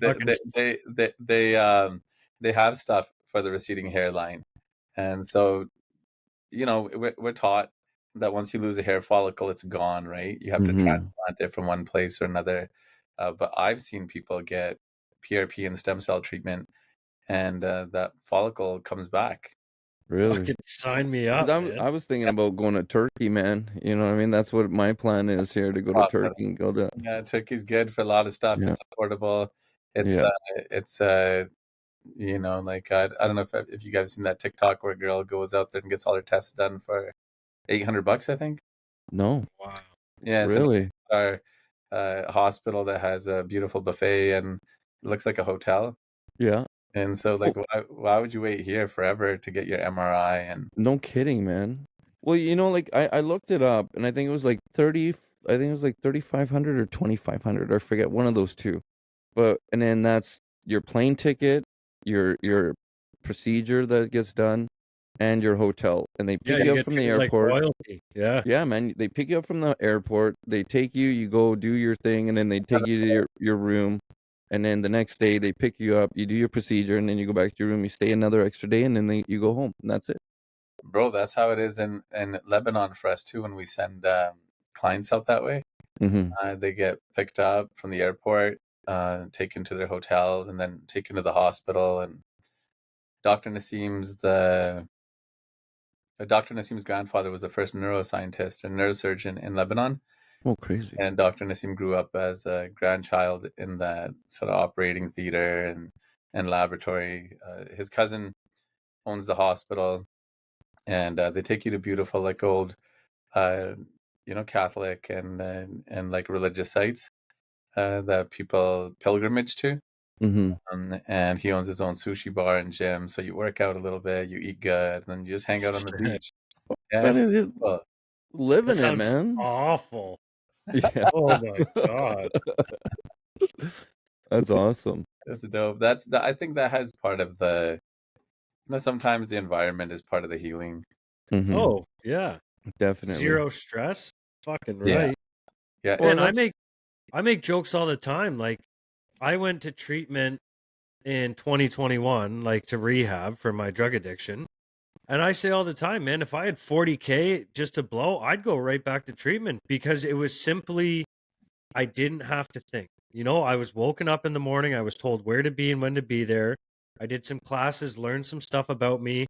Fucking they have stuff for the receding hairline, and so we're taught that once you lose a hair follicle, it's gone, right? You have to Mhm. transplant it from one place or another. But I've seen people get PRP and stem cell treatment, and that follicle comes back. Really? Fucking sign me up, 'Cause man. I was thinking about going to Turkey, man. You know what I mean? That's what my plan is here, to go to Oh, Turkey and go to Yeah, turkey's good for a lot of stuff. Yeah. It's affordable. It's Yeah. like I don't know if you guys seen that TikTok where a girl goes out there and gets all her tests done for $800, I think. No. Wow. Yeah, it's Really? our hospital that has a beautiful buffet and it looks like a hotel. Yeah. And so, like, why would you wait here forever to get your MRI? And No kidding, man. Well, like I looked it up and I think it was like 3,500 or 2,500. I forget, one of those two. And then that's your plane ticket, your procedure that gets done, and your hotel. And they Yeah, pick you you up get from the treated like airport. royalty. Yeah. Yeah, man. They pick you up from the airport. They take you. You go do your thing, and then they take you to your room. And then the next day they pick you up. You do your procedure, and then you go back to your room. You stay another extra day, and then you go home, and that's it. bro, that's how it is in Lebanon for us too. When we send clients out that way, Mm-hmm. they get picked up from the airport, taken to their hotels, and then taken to the hospital. And Dr. Nassim's grandfather was the first neuroscientist and neurosurgeon in Lebanon. Oh, crazy. And Dr. Nassim grew up as a grandchild in that sort of operating theater and laboratory. His cousin owns the hospital, and they take you to beautiful, like old, Catholic and like religious sites that people pilgrimage to. And he owns his own sushi bar and gym. So you work out a little bit, you eat good, and then you just hang out on the beach. Yeah, Man, it's cool. That living it, sounds man. awful. Yeah. Oh my god. That's awesome. It's dope. I think that has part of the. Sometimes the environment is part of the healing. Oh yeah. Definitely. Zero stress. Fucking Yeah. right. Yeah. Well, And I make jokes all the time. Like I went to treatment in 2021, like to rehab for my drug addiction. And I say all the time, man, if I had 40K just to blow, I'd go right back to treatment because it was simply, I didn't have to think. I was woken up in the morning. I was told where to be and when to be there. I did some classes, learned some stuff about me.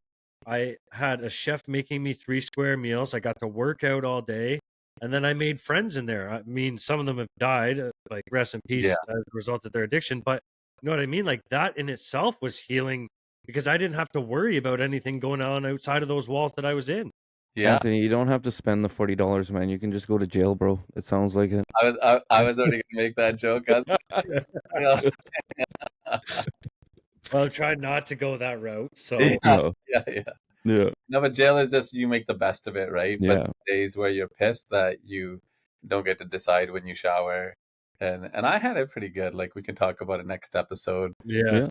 I had a chef making me 3 square meals. I got to work out all day. And then I made friends in there. I mean, some of them have died, like rest in peace Yeah. as a result of their addiction. But you know what I mean? Like that in itself was healing because I didn't have to worry about anything going on outside of those walls that I was in. Yeah. Anthony, you don't have to spend the $40, man. You can just go to jail, bro. It sounds like it. I was already gonna make that joke. Well, I tried not to go that route. So No. Yeah. Yeah. No, but jail is just you make the best of it, right? Yeah. But days where you're pissed that you don't get to decide when you shower, and I had it pretty good. Like we can talk about it next episode. yeah.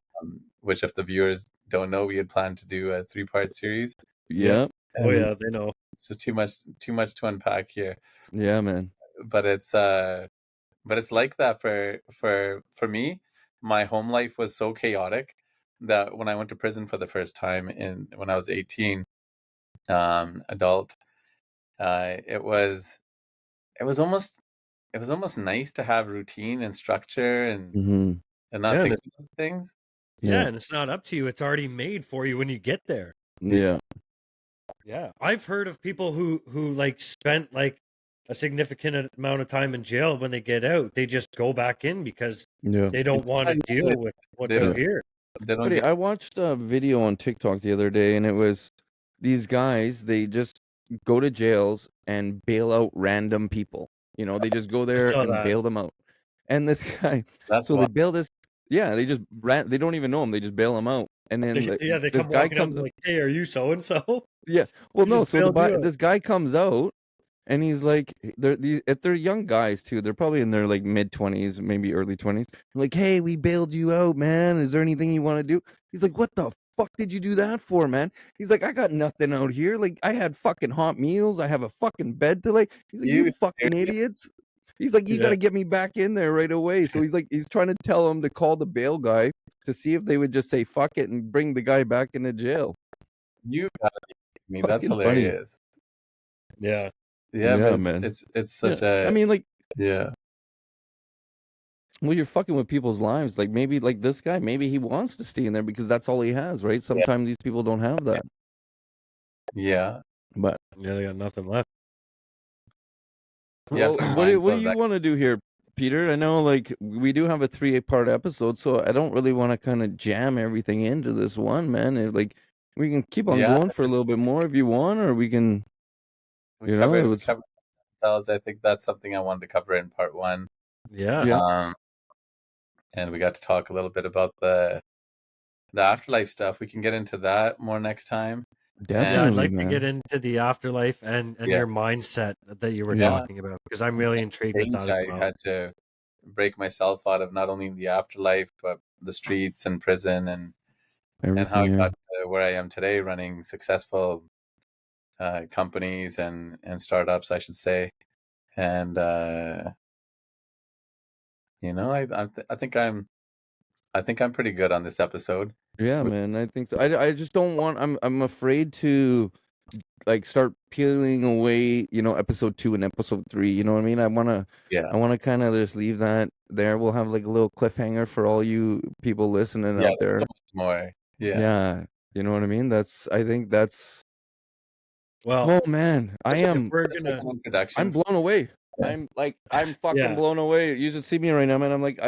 Which, if the viewers don't know, we had planned to do a 3-part series. Yeah. Oh yeah, they know. It's just too much to unpack here. Yeah, man. But it's like that for me. My home life was so chaotic that when I went to prison for the first time when I was 18, adult, it was almost nice to have routine and structure and not Yeah, think about things. Yeah, and it's not up to you. It's already made for you when you get there. Yeah. Yeah. I've heard of people who like spent like a significant amount of time in jail. When they get out, they just go back in because Yeah. they don't want to deal with what's they out don't- here. They don't Buddy, get I watched a video on TikTok the other day, and it was these guys, they just go to jails and bail out random people. They just go there saw and that. bail them out. And this guy, That's so why. they bail this, they just they don't even know him. They just bail him out. And then Yeah, they this come guy walking up comes, like, "Hey, are you so and so?" yeah, well, He no, just so bailed you out. this guy comes out, and he's like, they're young guys too. They're probably in their like mid-20s, maybe early 20s. Like, hey, we bailed you out, man. Is there anything you want to do? He's like, what the fuck did you do that for, man? He's like, I got nothing out here. Like, I had fucking hot meals. I have a fucking bed to lay. He's like, you fucking idiots. He's like, you got to get me back in there right away. So he's trying to tell him to call the bail guy to see if they would just say fuck it and bring the guy back into jail. You gotta be kidding me. That's Fucking funny. hilarious. Yeah. Yeah, Yeah, but man. it's such a. I mean, like, yeah. well, you're fucking with people's lives. Like maybe like this guy, maybe he wants to stay in there because that's all he has, right? Sometimes these people don't have that. Yeah. But Yeah, they got nothing left. Yeah. well, what do you want to do here, Peter? I know like we do have a 3-part episode, so I don't really want to kind of jam everything into this one, man. Like we can keep on going for a little bit more if you want, or we can. We covered cells. I think that's something I wanted to cover in part 1. Yeah. And we got to talk a little bit about the afterlife stuff. We can get into that more next time. Definitely, Yeah, I'd like man. to get into the afterlife and your mindset that you were talking about because I'm really intrigued with that as I well. had to break myself out of not only the afterlife but the streets and prison and how I got to where I am today, running successful companies and startups, I should say. And I think I'm pretty good on this episode. Yeah, man, I think so. I just don't want. I'm afraid to like start peeling away, episode 2 and episode 3. You know what I mean? I wanna kind of just leave that there. We'll have like a little cliffhanger for all you people listening out there. So much more. Yeah, you know what I mean? I think that's. Well, oh man, I'm blown away. I'm fucking blown away. You should see me right now, man. I'm like,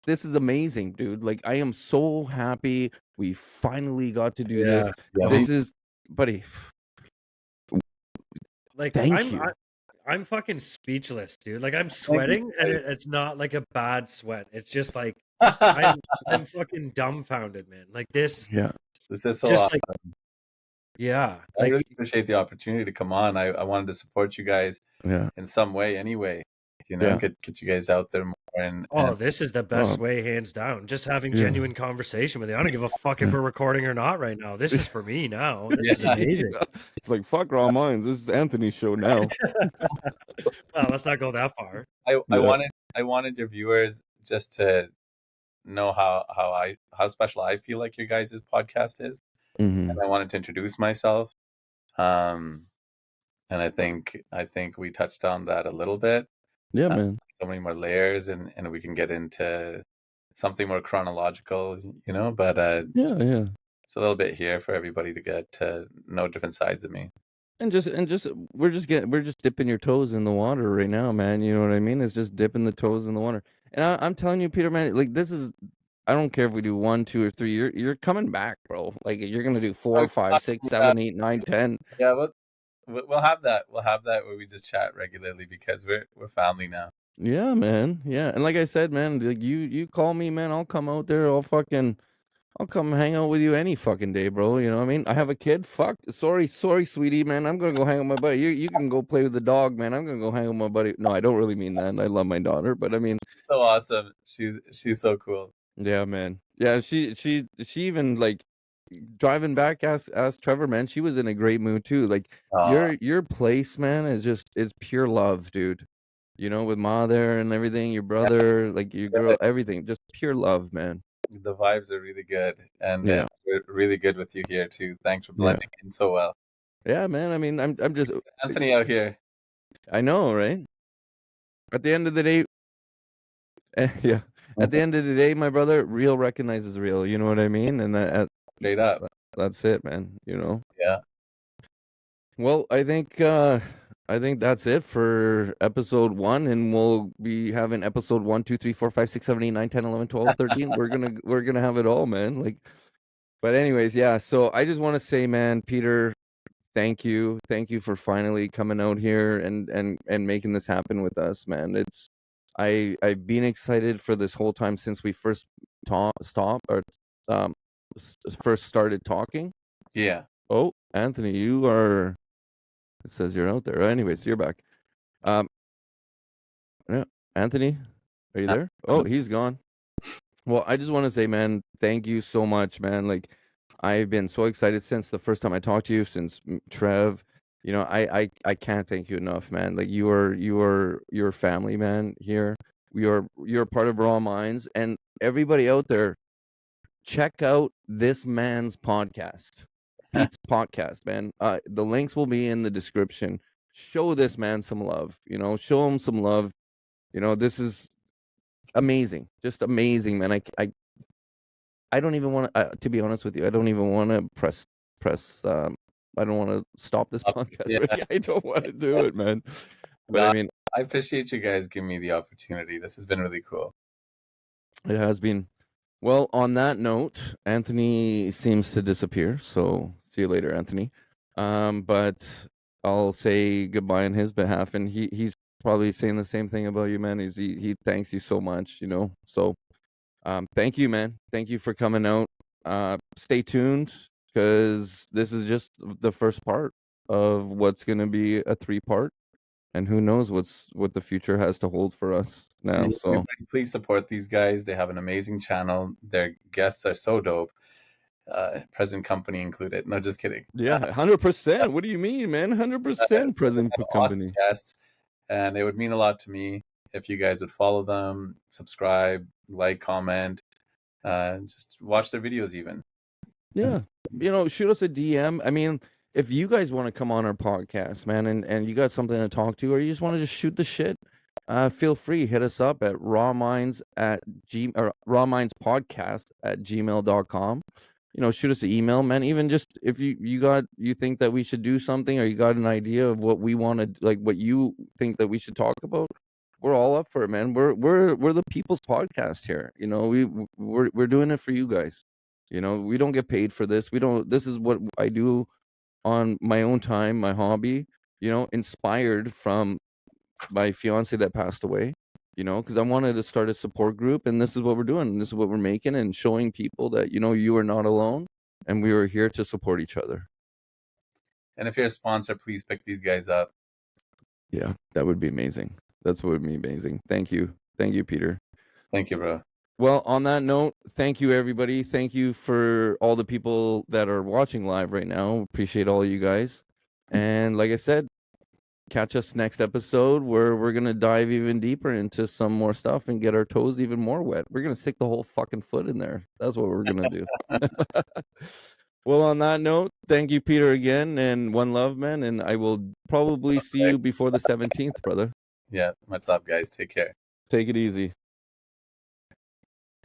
this is amazing, dude. Like, I am so happy we finally got to do this. Yeah. This is, buddy. Like, Thank you. I'm fucking speechless, dude. Like I'm sweating, and it's not like a bad sweat. It's just like I'm fucking dumbfounded, man. Like this. Yeah. This is so Just awesome. like, yeah, I like really appreciate the opportunity to come on. I wanted to support you guys Yeah. in some way anyway. Yeah. Get you guys out there more and this is the best way, hands down. Just having genuine conversation with you. I don't give a fuck if we're recording or not right now. This is for me now. This is amazing. It's like fuck Raw Minds. This is Anthony's show now. Well, let's not go that far. I wanted your viewers just to know how special I feel like your guys' podcast is. Mm-hmm. And I wanted to introduce myself. And I think we touched on that a little bit. Yeah, man. So many more layers, and we can get into something more chronological, but Yeah. it's a little bit here for everybody to get to know different sides of me. And we're just dipping your toes in the water right now, man. You know what I mean? It's just dipping the toes in the water. And I'm telling you, Peter, man, like this is, I don't care if we do 1, 2, or 3. You're coming back, bro. Like you're gonna do 4, 5, 6, 7, 8, 9, 10. Yeah, we'll have that. We'll have that where we just chat regularly because we're family now. Yeah, man. Yeah, and like I said, man, like you call me, man. I'll come out there. I'll come hang out with you any fucking day, bro. You know what I mean? I have a kid. Fuck. Sorry, sweetie, man. I'm gonna go hang with my buddy. You can go play with the dog, man. I'm gonna go hang with my buddy. No, I don't really mean that. I love my daughter, but I mean, she's so awesome. She's so cool. Yeah, man. Yeah, she even like driving back asked Trevor, man. She was in a great mood too. Like your place, man, is pure love, dude. You know, with Ma there and everything, your brother, like your girl, everything, just pure love, man. The vibes are really good, and we're really good with you here too. Thanks for blending in so well. Yeah, man. I mean, I'm just Anthony out here. I know, right? At the end of the day, yeah. At the end of the day, my brother, real recognizes real. You know what I mean? And that straight up, that's it, man. You know. Yeah. Well, I think that's it for episode 1, and we'll be having episode 1, 2, 3, 4, 5, 6, 7, 8, 9, 10, 11, 12, 13. We're gonna have it all, man. Like, but anyways, yeah. So I just want to say, man, Peter, thank you for finally coming out here and making this happen with us, man. I've been excited for this whole time since we first first started talking. Yeah. Oh, Anthony, you are. It says you're out there. Anyways, you're back. Yeah, Anthony, are you there? Oh, he's gone. Well, I just want to say, man, thank you so much, man. Like, I've been so excited since the first time I talked to you, since Trev. You know, I can't thank you enough, man. Like, you're family, man. Here, you're part of Raw Minds, and everybody out there, check out this man's podcast. Pete's podcast, man. The links will be in the description. Show this man some love. You know, show him some love. You know, this is amazing, just amazing, man. I don't even want to be honest with you. I don't even want to press. I don't want to stop this podcast. Yeah. I don't want to do it, man. But I mean, I appreciate you guys giving me the opportunity. This has been really cool. It has been. Well, on that note, Anthony seems to disappear. So see you later, Anthony. But I'll say goodbye on his behalf, and he's probably saying the same thing about you, man. He thanks you so much, you know. So thank you, man. Thank you for coming out. Stay tuned, because this is just the first part of what's going to be a 3-part. And who knows what the future has to hold for us now. So please support these guys. They have an amazing channel. Their guests are so dope. Present company included. No, just kidding. Yeah, 100%. What do you mean, man? 100% present company. Awesome guests, and it would mean a lot to me if you guys would follow them, subscribe, like, comment, just watch their videos even. Yeah, you know, shoot us a DM. I mean, if you guys want to come on our podcast, man, and you got something to talk to, or you just want to just shoot the shit, feel free. Hit us up at rawmindspodcast@gmail.com. You know, shoot us an email, man. Even just if you think that we should do something, or you got an idea of what we want to, like, what you think that we should talk about, we're all up for it, man. We're the people's podcast here. You know, we're doing it for you guys. You know, we don't get paid for this. This is what I do on my own time, my hobby, you know, inspired from my fiance that passed away, you know, because I wanted to start a support group, and this is what we're doing, and this is what we're making, and showing people that, you know, you are not alone, and we are here to support each other. And if you're a sponsor, please pick these guys up. Yeah, that would be amazing. That's what would be amazing. Thank you, Peter. Thank you, bro. Well, on that note, thank you, everybody. Thank you for all the people that are watching live right now. Appreciate all you guys. And like I said, catch us next episode where we're going to dive even deeper into some more stuff and get our toes even more wet. We're going to stick the whole fucking foot in there. That's what we're going to do. Well, on that note, thank you, Peter, again. And one love, man. And I will probably see you before the 17th, brother. Yeah, much love, guys. Take care. Take it easy.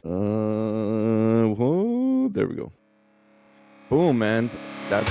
Whoa, there we go. Boom, man. That's